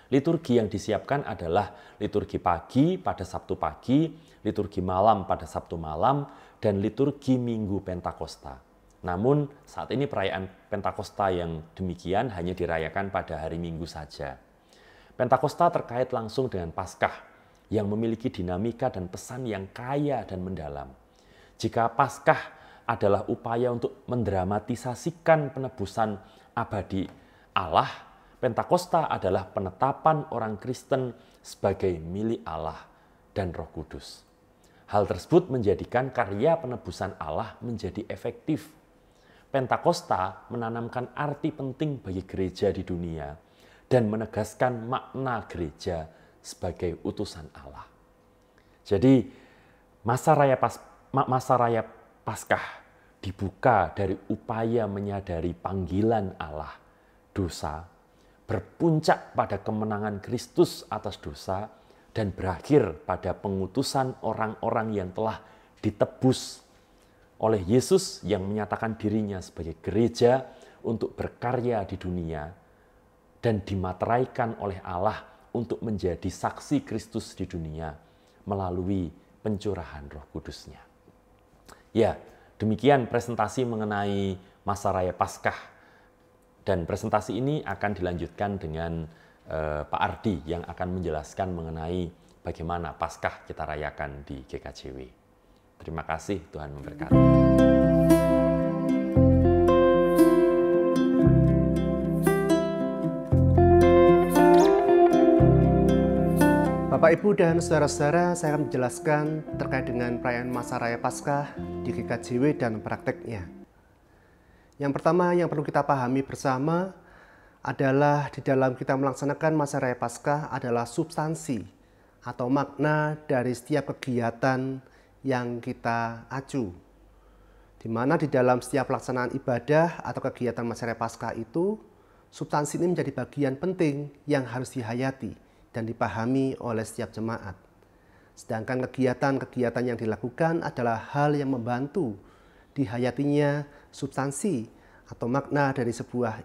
Liturgi yang disiapkan adalah liturgi pagi pada Sabtu pagi, liturgi malam pada Sabtu malam, dan liturgi Minggu Pentakosta. Namun saat ini perayaan Pentakosta yang demikian hanya dirayakan pada hari Minggu saja. Pentakosta terkait langsung dengan Paskah yang memiliki dinamika dan pesan yang kaya dan mendalam. Jika Paskah adalah upaya untuk mendramatisasikan penebusan abadi Allah, Pentakosta adalah penetapan orang Kristen sebagai milik Allah dan Roh Kudus. Hal tersebut menjadikan karya penebusan Allah menjadi efektif. Pentakosta menanamkan arti penting bagi gereja di dunia dan menegaskan makna gereja sebagai utusan Allah. Jadi masa raya Paskah dibuka dari upaya menyadari panggilan Allah, dosa, berpuncak pada kemenangan Kristus atas dosa, dan berakhir pada pengutusan orang-orang yang telah ditebus oleh Yesus yang menyatakan dirinya sebagai gereja untuk berkarya di dunia dan dimateraikan oleh Allah untuk menjadi saksi Kristus di dunia melalui pencurahan Roh Kudus-Nya. Ya, demikian presentasi mengenai masa raya Paskah. Dan presentasi ini akan dilanjutkan dengan Pak Ardi yang akan menjelaskan mengenai bagaimana Paskah kita rayakan di GKJW. Terima kasih, Tuhan memberkati. Bapak, Ibu, dan saudara-saudara, saya akan menjelaskan terkait dengan perayaan masa raya Paskah di GKJW dan prakteknya. Yang pertama yang perlu kita pahami bersama adalah di dalam kita melaksanakan masa raya Paskah adalah substansi atau makna dari setiap kegiatan yang kita acu. Di mana di dalam setiap pelaksanaan ibadah atau kegiatan masa raya Paskah itu, substansi ini menjadi bagian penting yang harus dihayati dan dipahami oleh setiap jemaat. Sedangkan kegiatan-kegiatan yang dilakukan adalah hal yang membantu dihayatinya substansi atau makna dari sebuah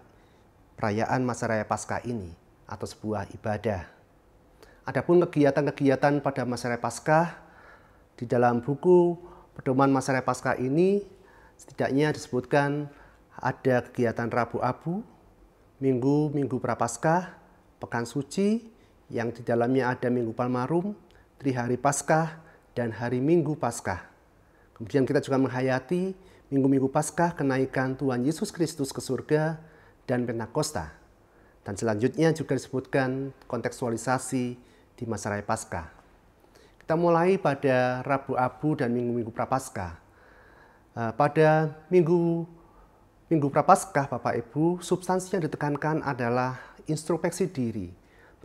perayaan masa raya Paskah ini atau sebuah ibadah. Adapun kegiatan-kegiatan pada masa raya Paskah di dalam buku pedoman masa raya Paskah ini setidaknya disebutkan ada kegiatan Rabu Abu, Minggu Prapaskah, Pekan Suci yang di dalamnya ada Minggu Palmarum, Trihari Paskah, dan Hari Minggu Paskah. Kemudian kita juga menghayati Minggu Paskah kenaikan Tuhan Yesus Kristus ke surga dan Pentakosta. Dan selanjutnya juga disebutkan kontekstualisasi di masa raya Paskah. Kita mulai pada Rabu Abu dan Minggu Prapaskah. Pada Minggu Prapaskah, Bapak Ibu, substansi yang ditekankan adalah introspeksi diri.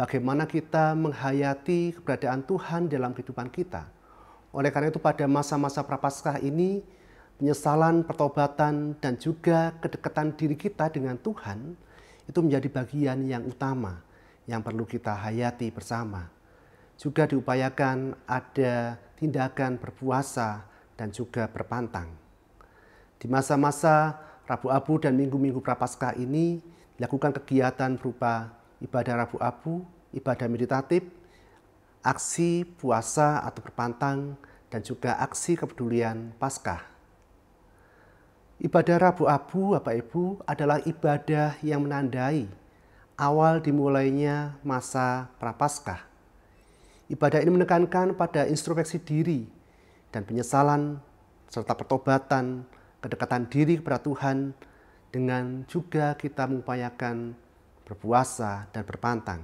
Bagaimana kita menghayati keberadaan Tuhan dalam kehidupan kita. Oleh karena itu pada masa-masa Prapaskah ini, penyesalan, pertobatan, dan juga kedekatan diri kita dengan Tuhan itu menjadi bagian yang utama yang perlu kita hayati bersama. Juga diupayakan ada tindakan berpuasa dan juga berpantang. Di masa-masa Rabu Abu dan Minggu Prapaskah ini dilakukan kegiatan berupa ibadah Rabu Abu, ibadah meditatif, aksi puasa atau berpantang, dan juga aksi kepedulian Paskah. Ibadah Rabu Abu, Bapak Ibu, adalah ibadah yang menandai awal dimulainya masa Prapaskah. Ibadah ini menekankan pada introspeksi diri dan penyesalan serta pertobatan, kedekatan diri kepada Tuhan dengan juga kita mengupayakan berpuasa dan berpantang.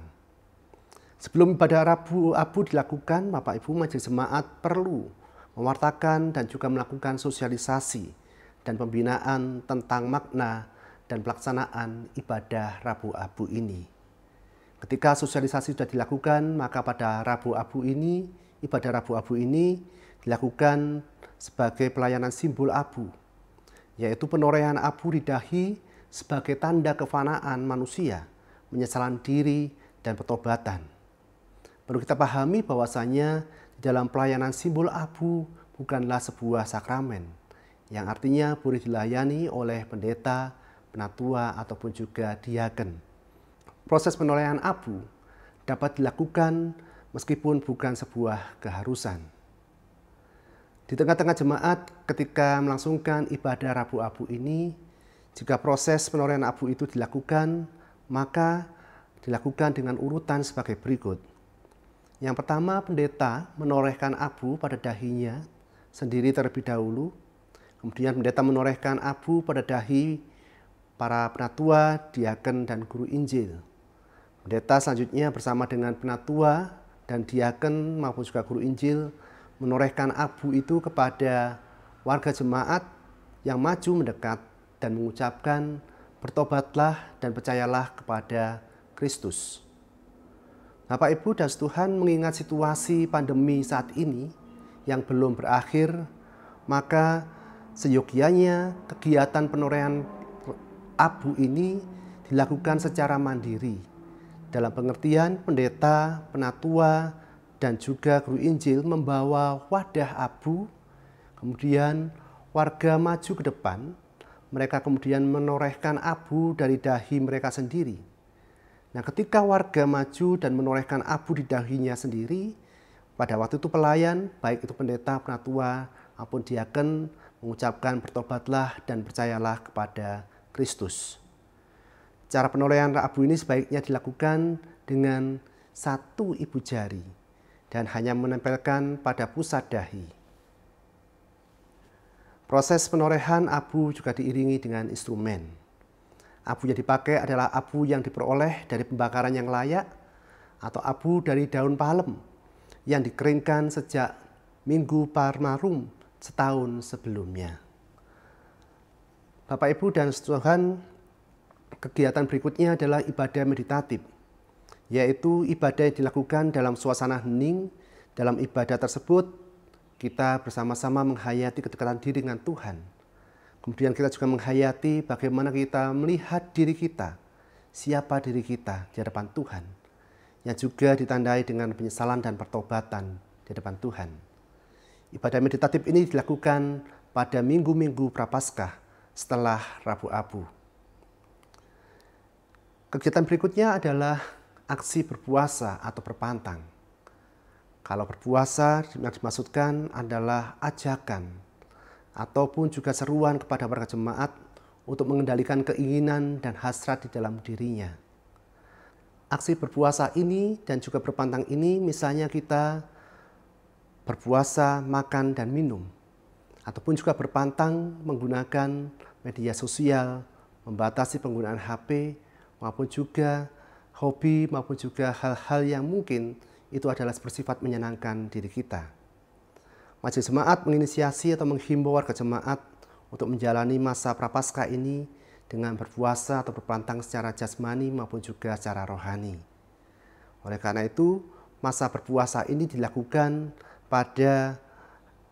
Sebelum ibadah Rabu Abu dilakukan, Bapak Ibu, majelis jemaat perlu mewartakan dan juga melakukan sosialisasi dan pembinaan tentang makna dan pelaksanaan ibadah Rabu Abu ini. Ketika sosialisasi sudah dilakukan, maka pada Rabu Abu ini, ibadah Rabu Abu ini dilakukan sebagai pelayanan simbol abu, yaitu penorehan abu di dahi sebagai tanda kefanaan manusia, penyesalan diri, dan pertobatan. Perlu kita pahami bahwasanya di dalam pelayanan simbol abu bukanlah sebuah sakramen, yang artinya boleh dilayani oleh pendeta, penatua, ataupun juga diaken. Proses penorehan abu dapat dilakukan meskipun bukan sebuah keharusan. Di tengah-tengah jemaat ketika melangsungkan ibadah Rabu Abu ini, jika proses penorehan abu itu dilakukan, maka dilakukan dengan urutan sebagai berikut. Yang pertama, pendeta menorehkan abu pada dahinya sendiri terlebih dahulu. Kemudian pendeta menorehkan abu pada dahi para penatua, diaken, dan guru Injil. Pendeta selanjutnya bersama dengan penatua dan diaken maupun juga guru Injil menorehkan abu itu kepada warga jemaat yang maju mendekat dan mengucapkan, "Bertobatlah dan percayalah kepada Kristus." Bapak, Ibu, dan Tuhan mengingat situasi pandemi saat ini yang belum berakhir, maka Seyogianya kegiatan penorehan abu ini dilakukan secara mandiri, dalam pengertian pendeta, penatua, dan juga guru Injil membawa wadah abu, kemudian warga maju ke depan, mereka kemudian menorehkan abu dari dahi mereka sendiri. Nah, ketika warga maju dan menorehkan abu di dahinya sendiri, pada waktu itu pelayan, baik itu pendeta, penatua, maupun diaken, mengucapkan bertobatlah dan percayalah kepada Kristus. Cara penorehan abu ini sebaiknya dilakukan dengan satu ibu jari dan hanya menempelkan pada pusat dahi. Proses penorehan abu juga diiringi dengan instrumen. Abu yang dipakai adalah abu yang diperoleh dari pembakaran yang layak atau abu dari daun palem yang dikeringkan sejak Minggu Palmarum setahun sebelumnya. Bapak, Ibu, dan Tuhan, kegiatan berikutnya adalah ibadah meditatif, yaitu ibadah yang dilakukan dalam suasana hening. Dalam ibadah tersebut, kita bersama-sama menghayati kedekatan diri dengan Tuhan. Kemudian kita juga menghayati bagaimana kita melihat diri kita, siapa diri kita di hadapan Tuhan, yang juga ditandai dengan penyesalan dan pertobatan di hadapan Tuhan. Ibadah meditatif ini dilakukan pada minggu-minggu Prapaskah setelah Rabu Abu. Kegiatan berikutnya adalah aksi berpuasa atau berpantang. Kalau berpuasa yang dimaksudkan adalah ajakan ataupun juga seruan kepada warga jemaat untuk mengendalikan keinginan dan hasrat di dalam dirinya. Aksi berpuasa ini dan juga berpantang ini misalnya kita berpuasa, makan, dan minum, ataupun juga berpantang menggunakan media sosial, membatasi penggunaan HP, maupun juga hobi, maupun juga hal-hal yang mungkin itu adalah bersifat menyenangkan diri kita. Majelis Jemaat menginisiasi atau menghimbau warga jemaat untuk menjalani masa Prapaskah ini dengan berpuasa atau berpantang secara jasmani maupun juga secara rohani. Oleh karena itu, masa berpuasa ini dilakukan pada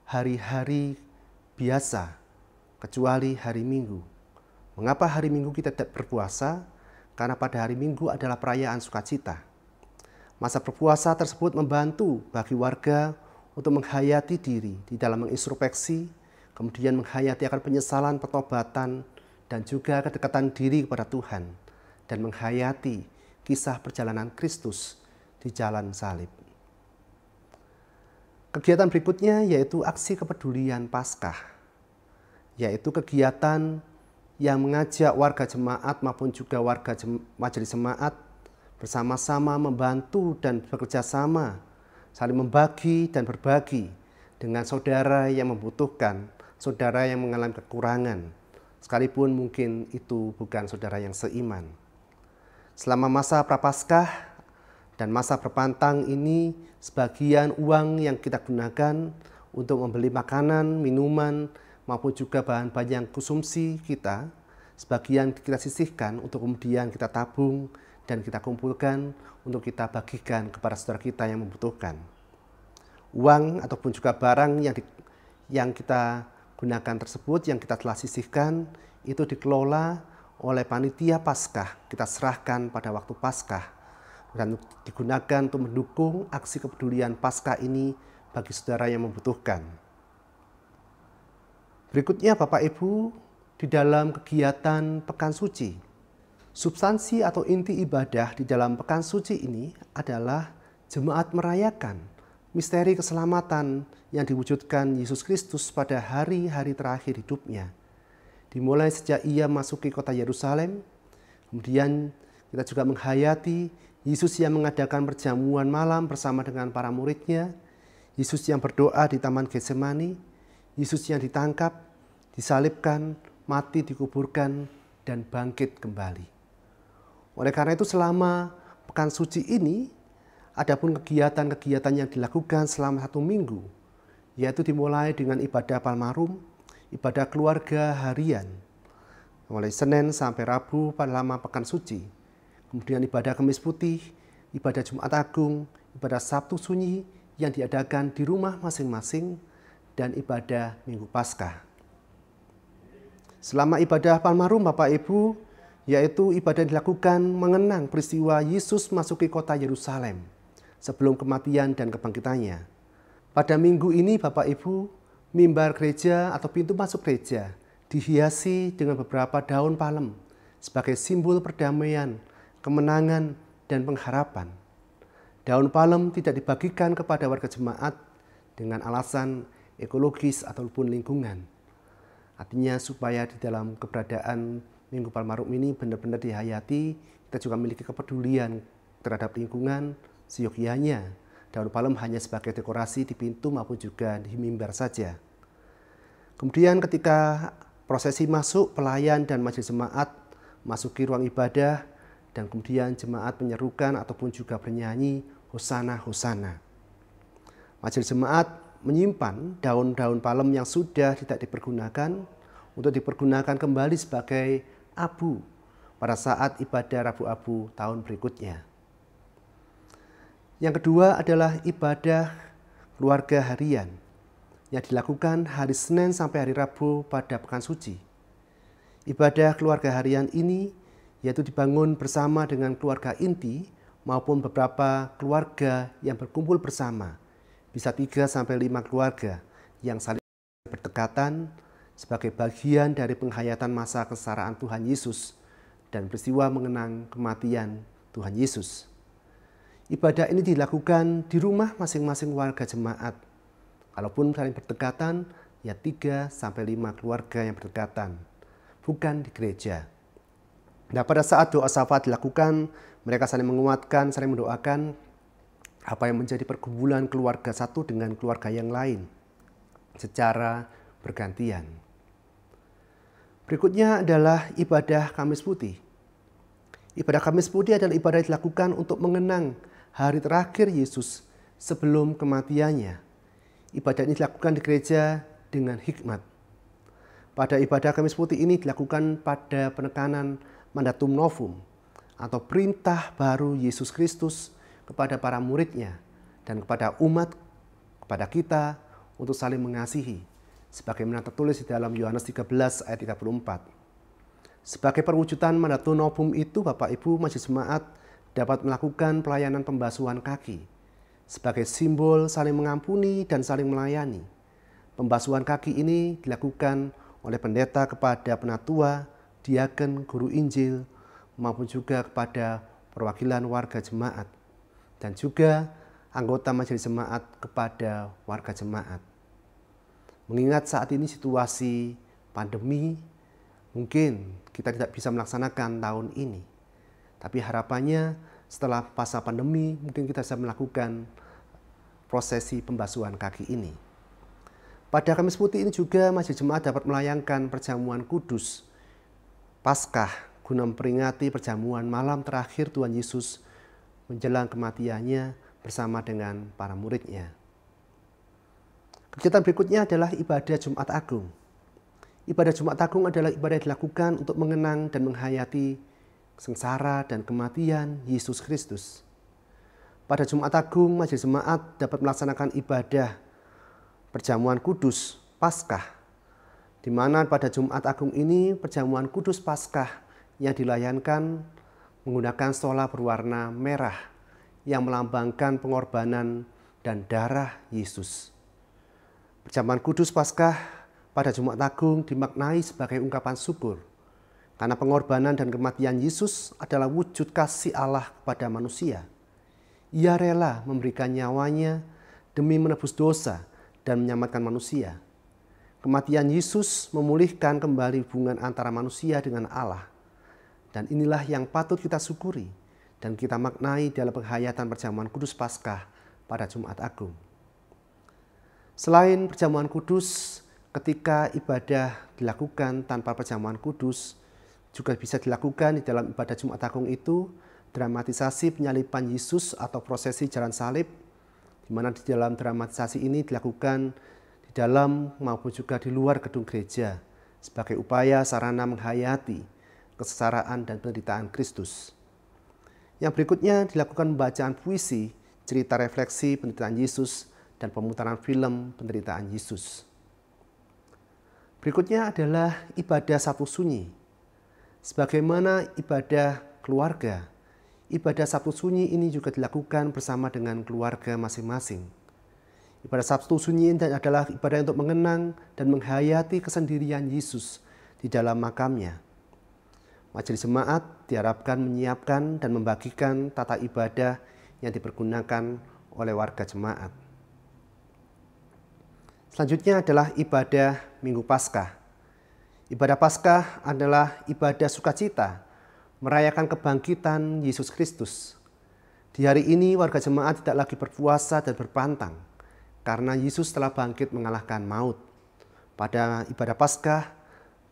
hari-hari biasa, kecuali hari Minggu. Mengapa hari Minggu kita tidak berpuasa? Karena pada hari Minggu adalah perayaan sukacita. Masa berpuasa tersebut membantu bagi warga untuk menghayati diri di dalam mengintrospeksi, kemudian menghayati akan penyesalan, pertobatan, dan juga kedekatan diri kepada Tuhan, dan menghayati kisah perjalanan Kristus di jalan salib. Kegiatan berikutnya yaitu aksi kepedulian Paskah, yaitu kegiatan yang mengajak warga jemaat maupun juga warga majelis jemaat bersama-sama membantu dan bekerja sama, saling membagi dan berbagi dengan saudara yang membutuhkan, saudara yang mengalami kekurangan, sekalipun mungkin itu bukan saudara yang seiman. Selama masa Prapaskah dan masa berpantang ini, sebagian uang yang kita gunakan untuk membeli makanan, minuman, maupun juga bahan-bahan yang konsumsi kita, sebagian kita sisihkan untuk kemudian kita tabung dan kita kumpulkan untuk kita bagikan kepada saudara kita yang membutuhkan. Uang ataupun juga barang yang kita gunakan tersebut, yang kita telah sisihkan, itu dikelola oleh panitia Paskah, kita serahkan pada waktu Paskah, dan digunakan untuk mendukung aksi kepedulian Paskah ini bagi saudara yang membutuhkan. Berikutnya Bapak Ibu, di dalam kegiatan Pekan Suci, substansi atau inti ibadah di dalam Pekan Suci ini adalah jemaat merayakan misteri keselamatan yang diwujudkan Yesus Kristus pada hari-hari terakhir hidupnya. Dimulai sejak ia masuki kota Yerusalem, kemudian kita juga menghayati Yesus yang mengadakan perjamuan malam bersama dengan para muridnya, Yesus yang berdoa di Taman Getsemani, Yesus yang ditangkap, disalibkan, mati, dikuburkan, dan bangkit kembali. Oleh karena itu selama Pekan Suci ini, adapun kegiatan-kegiatan yang dilakukan selama 1 minggu, yaitu dimulai dengan ibadah Palmarum, ibadah keluarga harian, mulai Senin sampai Rabu pada lama Pekan Suci. Kemudian ibadah Kemis Putih, ibadah Jumat Agung, ibadah Sabtu Sunyi yang diadakan di rumah masing-masing, dan ibadah Minggu Paskah. Selama ibadah Palmarum Bapak Ibu, yaitu ibadah yang dilakukan mengenang peristiwa Yesus masuki kota Yerusalem sebelum kematian dan kebangkitannya. Pada minggu ini Bapak Ibu, mimbar gereja atau pintu masuk gereja dihiasi dengan beberapa daun palem sebagai simbol perdamaian, kemenangan, dan pengharapan. Daun palem tidak dibagikan kepada warga jemaat dengan alasan ekologis ataupun lingkungan. Artinya supaya di dalam keberadaan Minggu Palmarum ini benar-benar dihayati, kita juga memiliki kepedulian terhadap lingkungan seyogyanya. Daun palem hanya sebagai dekorasi di pintu maupun juga di mimbar saja. Kemudian ketika prosesi masuk, pelayan dan majelis jemaat masuki ruang ibadah, dan kemudian jemaat menyerukan ataupun juga bernyanyi Hosana, Hosana. Majelis jemaat menyimpan daun-daun palem yang sudah tidak dipergunakan untuk dipergunakan kembali sebagai abu pada saat ibadah Rabu Abu tahun berikutnya. Yang kedua adalah ibadah keluarga harian yang dilakukan hari Senin sampai hari Rabu pada Pekan Suci. Ibadah keluarga harian ini yaitu dibangun bersama dengan keluarga inti maupun beberapa keluarga yang berkumpul bersama, bisa 3-5 keluarga yang saling berdekatan sebagai bagian dari penghayatan masa kesengsaraan Tuhan Yesus dan peristiwa mengenang kematian Tuhan Yesus. Ibadah ini dilakukan di rumah masing-masing warga jemaat. Kalaupun saling berdekatan, ya 3-5 keluarga yang berdekatan, bukan di gereja. Nah, pada saat doa syafaat dilakukan, mereka saling menguatkan, saling mendoakan apa yang menjadi pergumulan keluarga satu dengan keluarga yang lain secara bergantian. Berikutnya adalah ibadah Kamis Putih. Ibadah Kamis Putih adalah ibadah yang dilakukan untuk mengenang hari terakhir Yesus sebelum kematiannya. Ibadah ini dilakukan di gereja dengan hikmat. Pada ibadah Kamis Putih ini dilakukan pada penekanan mandatum novum atau perintah baru Yesus Kristus kepada para muridnya dan kepada umat, kepada kita untuk saling mengasihi, sebagaimana tertulis di dalam Yohanes 13 ayat 34. Sebagai perwujudan mandatum novum itu, Bapak Ibu majelis jemaat dapat melakukan pelayanan pembasuhan kaki sebagai simbol saling mengampuni dan saling melayani. Pembasuhan kaki ini dilakukan oleh pendeta kepada penatua, diaken, guru Injil, maupun juga kepada perwakilan warga jemaat, dan juga anggota majelis jemaat kepada warga jemaat. Mengingat saat ini situasi pandemi, mungkin kita tidak bisa melaksanakan tahun ini. Tapi harapannya setelah masa pandemi, mungkin kita bisa melakukan prosesi pembasuhan kaki ini. Pada Kamis Putih ini juga majelis jemaat dapat melayangkan perjamuan kudus Paskah guna memperingati perjamuan malam terakhir Tuhan Yesus menjelang kematiannya bersama dengan para muridnya. Kegiatan berikutnya adalah ibadah Jumat Agung. Ibadah Jumat Agung adalah ibadah yang dilakukan untuk mengenang dan menghayati sengsara dan kematian Yesus Kristus. Pada Jumat Agung, majelis jemaat dapat melaksanakan ibadah perjamuan kudus Paskah, di mana pada Jumat Agung ini perjamuan kudus Paskah yang dilayankan menggunakan stola berwarna merah yang melambangkan pengorbanan dan darah Yesus. Perjamuan kudus Paskah pada Jumat Agung dimaknai sebagai ungkapan syukur karena pengorbanan dan kematian Yesus adalah wujud kasih Allah kepada manusia. Ia rela memberikan nyawanya demi menebus dosa dan menyelamatkan manusia. Kematian Yesus memulihkan kembali hubungan antara manusia dengan Allah. Dan inilah yang patut kita syukuri dan kita maknai dalam penghayatan perjamuan kudus Paskah pada Jumat Agung. Selain perjamuan kudus, ketika ibadah dilakukan tanpa perjamuan kudus, juga bisa dilakukan di dalam ibadah Jumat Agung itu dramatisasi penyaliban Yesus atau prosesi jalan salib, di mana di dalam dramatisasi ini dilakukan dalam maupun juga di luar gedung gereja sebagai upaya sarana menghayati kesengsaraan dan penderitaan Kristus. Yang berikutnya dilakukan pembacaan puisi, cerita refleksi penderitaan Yesus, dan pemutaran film penderitaan Yesus. Berikutnya adalah ibadah Sabtu Sunyi. Sebagaimana ibadah keluarga, ibadah Sabtu Sunyi ini juga dilakukan bersama dengan keluarga masing-masing. Ibadah Sabtu Sunyi ini adalah ibadah untuk mengenang dan menghayati kesendirian Yesus di dalam makamnya. Majelis jemaat diharapkan menyiapkan dan membagikan tata ibadah yang dipergunakan oleh warga jemaat. Selanjutnya adalah ibadah Minggu Paskah. Ibadah Paskah adalah ibadah sukacita, merayakan kebangkitan Yesus Kristus. Di hari ini warga jemaat tidak lagi berpuasa dan berpantang, karena Yesus telah bangkit mengalahkan maut. Pada ibadah Paskah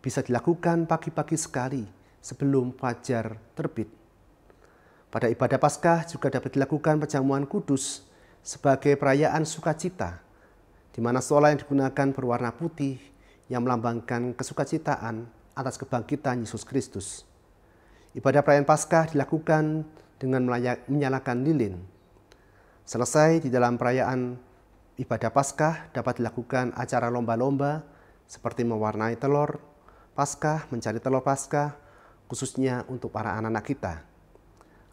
bisa dilakukan pagi-pagi sekali sebelum fajar terbit. Pada ibadah Paskah juga dapat dilakukan perjamuan kudus sebagai perayaan sukacita, di mana sola yang digunakan berwarna putih yang melambangkan kesukacitaan atas kebangkitan Yesus Kristus. Ibadah perayaan Paskah dilakukan dengan menyalakan lilin. Selesai di dalam perayaan ibadah Paskah dapat dilakukan acara lomba-lomba seperti mewarnai telur Paskah, mencari telur Paskah, khususnya untuk para anak-anak kita.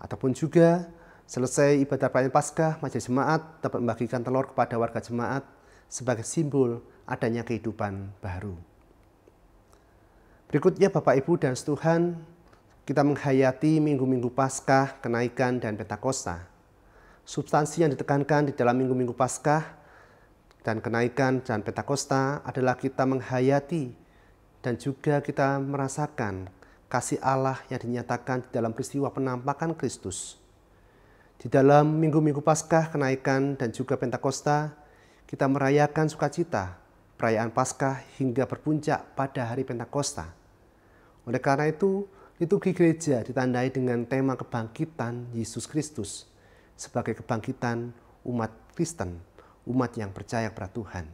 Ataupun juga selesai ibadah perayaan Paskah, majelis jemaat dapat membagikan telur kepada warga jemaat sebagai simbol adanya kehidupan baru. Berikutnya Bapak Ibu dan Tuhan, kita menghayati minggu-minggu Paskah, kenaikan dan Pentakosta. Substansi yang ditekankan di dalam minggu-minggu Paskah dan kenaikan dan Pentakosta adalah kita menghayati dan juga kita merasakan kasih Allah yang dinyatakan di dalam peristiwa penampakan Kristus. Di dalam minggu-minggu Paskah, kenaikan dan juga Pentakosta, kita merayakan sukacita, perayaan Paskah hingga berpuncak pada hari Pentakosta. Oleh karena itu, liturgi gereja ditandai dengan tema kebangkitan Yesus Kristus sebagai kebangkitan umat Kristen, umat yang percaya kepada Tuhan.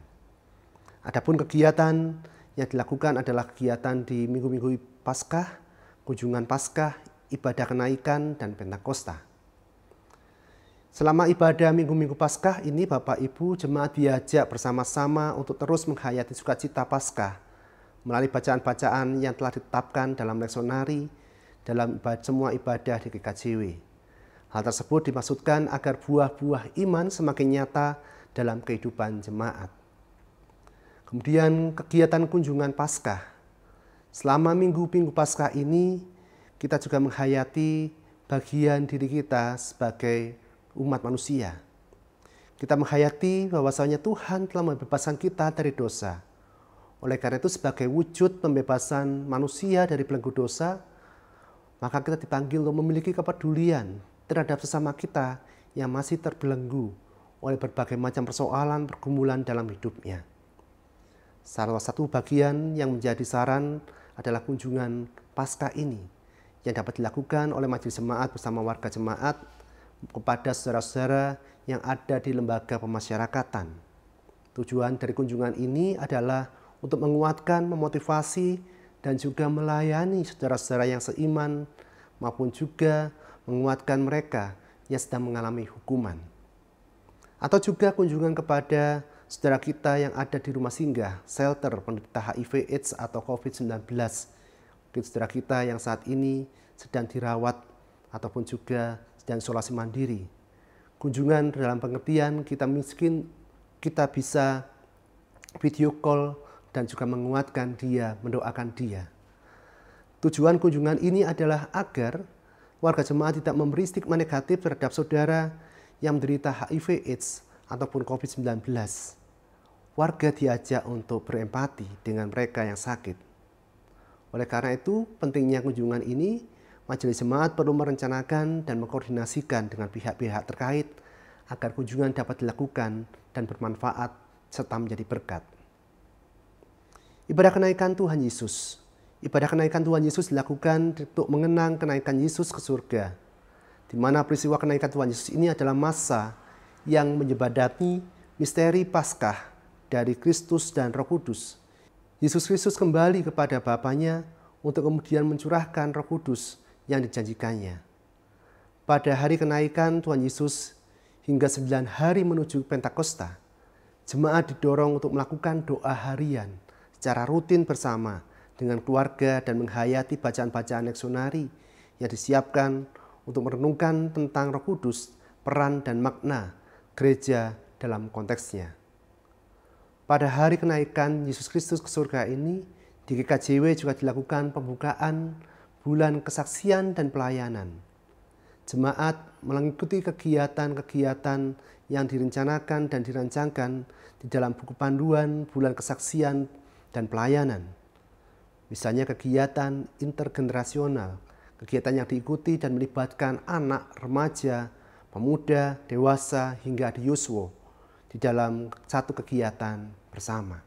Adapun kegiatan yang dilakukan adalah kegiatan di minggu-minggu Paskah, kunjungan Paskah, ibadah kenaikan, dan Pentakosta. Selama ibadah minggu-minggu Paskah ini, Bapak Ibu jemaat diajak bersama-sama untuk terus menghayati sukacita Paskah melalui bacaan-bacaan yang telah ditetapkan dalam leksonari dalam semua ibadah di GKJW. Hal tersebut dimaksudkan agar buah-buah iman semakin nyata dalam kehidupan jemaat. Kemudian kegiatan kunjungan Paskah. Selama minggu-minggu Paskah ini, kita juga menghayati bagian diri kita sebagai umat manusia. Kita menghayati bahwasanya Tuhan telah membebaskan kita dari dosa. Oleh karena itu, sebagai wujud pembebasan manusia dari belenggu dosa, maka kita dipanggil untuk memiliki kepedulian terhadap sesama kita yang masih terbelenggu oleh berbagai macam persoalan pergumulan dalam hidupnya. Salah satu bagian yang menjadi saran adalah kunjungan Paskah ini yang dapat dilakukan oleh majelis jemaat bersama warga jemaat kepada saudara-saudara yang ada di lembaga pemasyarakatan. Tujuan dari kunjungan ini adalah untuk menguatkan, memotivasi, dan juga melayani saudara-saudara yang seiman maupun juga menguatkan mereka yang sedang mengalami hukuman. Atau juga kunjungan kepada saudara kita yang ada di rumah singgah, shelter penderita HIV/AIDS atau COVID-19. Mungkin saudara kita yang saat ini sedang dirawat ataupun juga sedang isolasi mandiri. Kunjungan dalam pengertian kita bisa video call dan juga menguatkan dia, mendoakan dia. Tujuan kunjungan ini adalah agar warga jemaat tidak memberi stigma negatif terhadap saudara yang menderita HIV/AIDS ataupun COVID-19. Warga diajak untuk berempati dengan mereka yang sakit. Oleh karena itu, pentingnya kunjungan ini, majelis jemaat perlu merencanakan dan mengkoordinasikan dengan pihak-pihak terkait agar kunjungan dapat dilakukan dan bermanfaat serta menjadi berkat. Ibadah kenaikan Tuhan Yesus. Ibadah kenaikan Tuhan Yesus dilakukan untuk mengenang kenaikan Yesus ke surga, di mana peristiwa kenaikan Tuhan Yesus ini adalah masa yang menyebadati misteri Paskah dari Kristus dan Roh Kudus. Yesus Kristus kembali kepada Bapanya untuk kemudian mencurahkan Roh Kudus yang dijanjikannya. Pada hari kenaikan Tuhan Yesus hingga 9 hari menuju Pentakosta, jemaat didorong untuk melakukan doa harian secara rutin bersama dengan keluarga dan menghayati bacaan-bacaan leksionari yang disiapkan untuk merenungkan tentang Roh Kudus, peran dan makna gereja dalam konteksnya. Pada hari kenaikan Yesus Kristus ke surga ini, di GKJW juga dilakukan pembukaan bulan kesaksian dan pelayanan. Jemaat mengikuti kegiatan-kegiatan yang direncanakan dan dirancangkan di dalam buku panduan bulan kesaksian dan pelayanan. Misalnya kegiatan intergenerasional, kegiatan yang diikuti dan melibatkan anak, remaja, pemuda, dewasa, hingga adiuswo di dalam satu kegiatan bersama.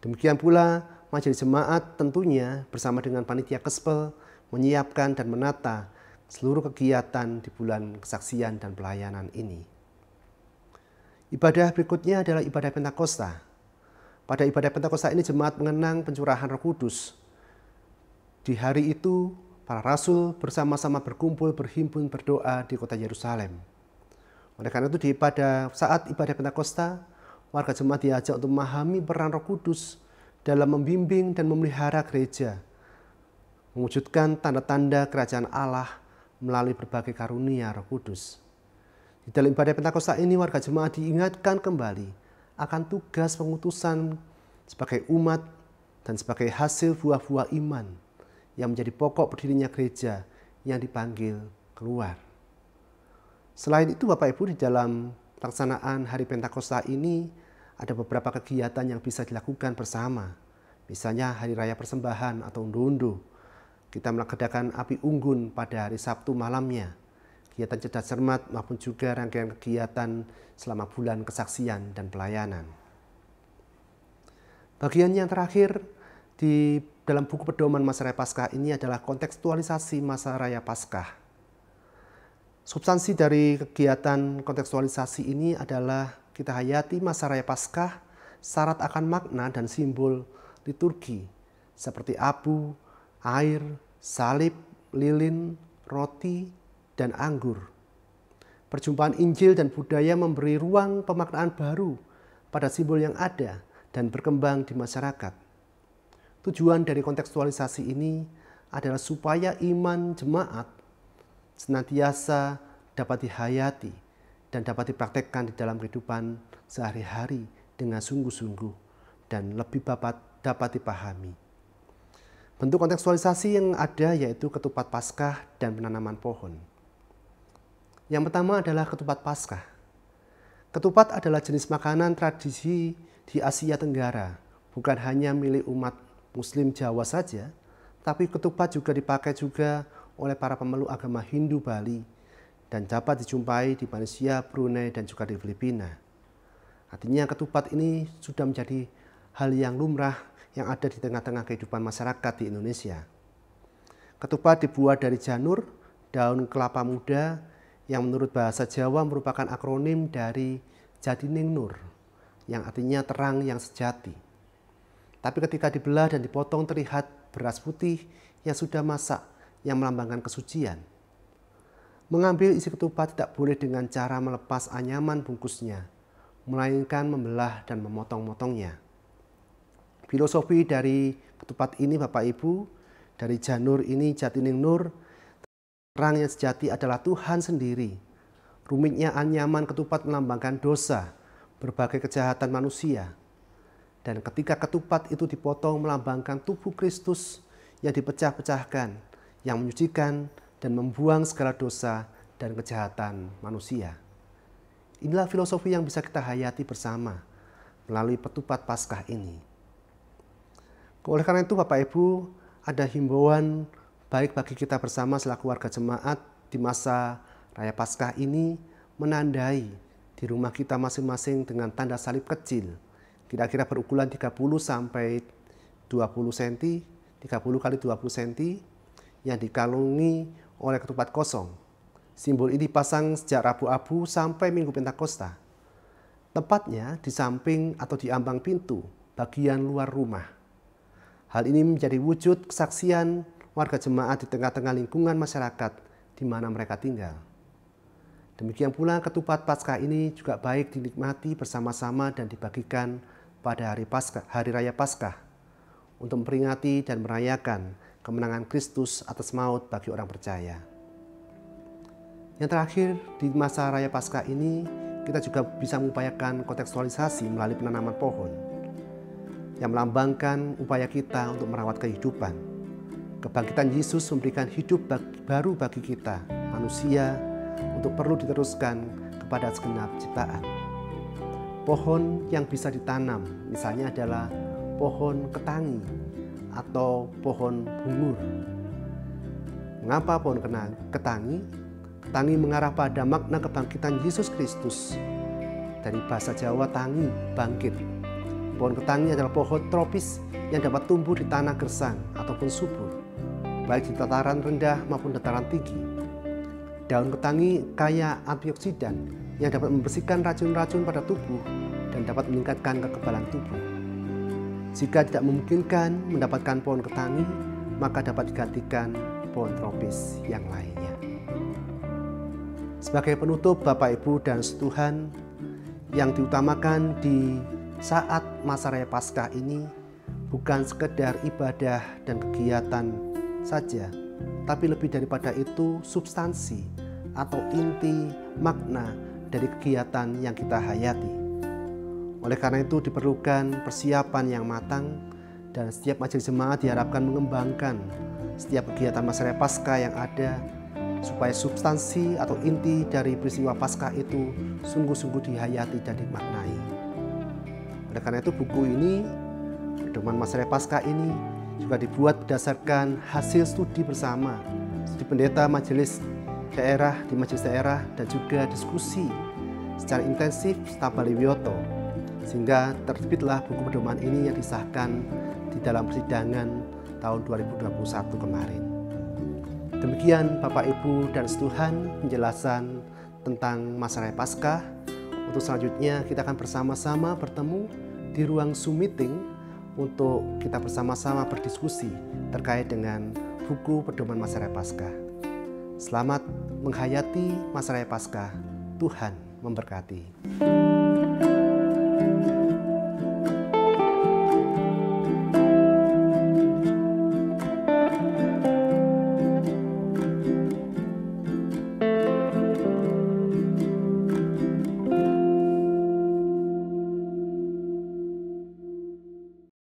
Demikian pula majelis jemaat tentunya bersama dengan panitia Kespel menyiapkan dan menata seluruh kegiatan di bulan kesaksian dan pelayanan ini. Ibadah berikutnya adalah ibadah Pentakosta. Pada ibadah Pentakosta ini jemaat mengenang pencurahan Roh Kudus. Di hari itu para rasul bersama-sama berkumpul, berhimpun, berdoa di kota Yerusalem. Oleh karena itu pada saat ibadah Pentakosta, warga jemaat diajak untuk memahami peran Roh Kudus dalam membimbing dan memelihara gereja, mewujudkan tanda-tanda kerajaan Allah melalui berbagai karunia Roh Kudus. Di dalam ibadah Pentakosta ini warga jemaat diingatkan kembali akan tugas pengutusan sebagai umat dan sebagai hasil buah-buah iman yang menjadi pokok berdirinya gereja yang dipanggil keluar. Selain itu Bapak Ibu, di dalam pelaksanaan hari Pentakosta ini ada beberapa kegiatan yang bisa dilakukan bersama. Misalnya hari raya persembahan atau undo-undo. Kita melaksanakan api unggun pada hari Sabtu malamnya. Kegiatan cerdas cermat maupun juga rangkaian kegiatan selama bulan kesaksian dan pelayanan. Bagian yang terakhir di dalam buku pedoman masa raya Paskah ini adalah kontekstualisasi masa raya Paskah. Substansi dari kegiatan kontekstualisasi ini adalah kita hayati masa raya Paskah syarat akan makna dan simbol liturgi seperti abu, air, salib, lilin, roti, dan anggur. Perjumpaan Injil dan budaya memberi ruang pemaknaan baru pada simbol yang ada dan berkembang di masyarakat. Tujuan dari kontekstualisasi ini adalah supaya iman jemaat senantiasa dapat dihayati dan dapat dipraktekkan di dalam kehidupan sehari-hari dengan sungguh-sungguh dan lebih dapat dipahami. Bentuk kontekstualisasi yang ada yaitu ketupat Paskah dan penanaman pohon. Yang pertama adalah ketupat Paskah. Ketupat adalah jenis makanan tradisi di Asia Tenggara, bukan hanya milik umat Muslim Jawa saja, tapi ketupat juga dipakai juga oleh para pemeluk agama Hindu Bali dan dapat dijumpai di Malaysia, Brunei, dan juga di Filipina. Artinya ketupat ini sudah menjadi hal yang lumrah yang ada di tengah-tengah kehidupan masyarakat di Indonesia. Ketupat dibuat dari janur, daun kelapa muda, yang menurut bahasa Jawa merupakan akronim dari Jatining Nur, yang artinya terang yang sejati. Tapi ketika dibelah dan dipotong terlihat beras putih yang sudah masak, yang melambangkan kesucian. Mengambil isi ketupat tidak boleh dengan cara melepas anyaman bungkusnya, melainkan membelah dan memotong-motongnya. Filosofi dari ketupat ini Bapak Ibu, dari janur ini Jatining Nur, terang yang sejati adalah Tuhan sendiri. Rumitnya anyaman ketupat melambangkan dosa, berbagai kejahatan manusia. Dan ketika ketupat itu dipotong melambangkan tubuh Kristus yang dipecah-pecahkan, yang menyucikan dan membuang segala dosa dan kejahatan manusia. Inilah filosofi yang bisa kita hayati bersama melalui ketupat Paskah ini. Oleh karena itu Bapak Ibu, ada himbauan baik bagi kita bersama selaku warga jemaat di masa Raya Paskah ini menandai di rumah kita masing-masing dengan tanda salib kecil, kira-kira berukuran 30 sampai 20 cm, 30 kali 20 cm, yang dikalungi oleh ketupat kosong. Simbol ini dipasang sejak Rabu Abu sampai Minggu Pentakosta. Tepatnya di samping atau di ambang pintu bagian luar rumah. Hal ini menjadi wujud kesaksian warga jemaat di tengah-tengah lingkungan masyarakat di mana mereka tinggal. Demikian pula ketupat Paskah ini juga baik dinikmati bersama-sama dan dibagikan pada hari Raya Paskah untuk memperingati dan merayakan kemenangan Kristus atas maut bagi orang percaya. Yang terakhir, di masa Raya Paskah ini kita juga bisa mengupayakan kontekstualisasi melalui penanaman pohon yang melambangkan upaya kita untuk merawat kehidupan. Kebangkitan Yesus memberikan hidup baru bagi kita, manusia, untuk perlu diteruskan kepada segenap ciptaan. Pohon yang bisa ditanam misalnya adalah pohon ketangi atau pohon bungur. Mengapa pohon ketangi? Ketangi mengarah pada makna kebangkitan Yesus Kristus. Dari bahasa Jawa tangi, bangkit. Pohon ketangi adalah pohon tropis yang dapat tumbuh di tanah gersang ataupun subur, baik di dataran rendah maupun dataran tinggi. Daun ketangi kaya antioksidan yang dapat membersihkan racun-racun pada tubuh dan dapat meningkatkan kekebalan tubuh. Jika tidak memungkinkan mendapatkan pohon ketangi, maka dapat digantikan pohon tropis yang lainnya. Sebagai penutup, Bapak, Ibu, dan Tuhan, yang diutamakan di saat masa Raya Paskah ini bukan sekedar ibadah dan kegiatan saja, tapi lebih daripada itu substansi atau inti makna dari kegiatan yang kita hayati. Oleh karena itu diperlukan persiapan yang matang dan setiap majelis jemaat diharapkan mengembangkan setiap kegiatan masa Raya Paskah yang ada supaya substansi atau inti dari peristiwa Paskah itu sungguh-sungguh dihayati dan dimaknai. Oleh karena itu buku ini, Pedoman Masa Raya Paskah ini juga dibuat berdasarkan hasil studi bersama studi pendeta majelis daerah di majelis daerah dan juga diskusi secara intensif staf Baliwioto, sehingga terbitlah buku pedoman ini yang disahkan di dalam persidangan tahun 2021 kemarin. Demikian Bapak, Ibu, dan Tuhan penjelasan tentang masa Raya Paskah. Untuk selanjutnya kita akan bersama-sama bertemu di ruang Zoom meeting untuk kita bersama-sama berdiskusi terkait dengan buku Pedoman Masa Raya Paskah. Selamat menghayati masa Raya Paskah. Tuhan memberkati.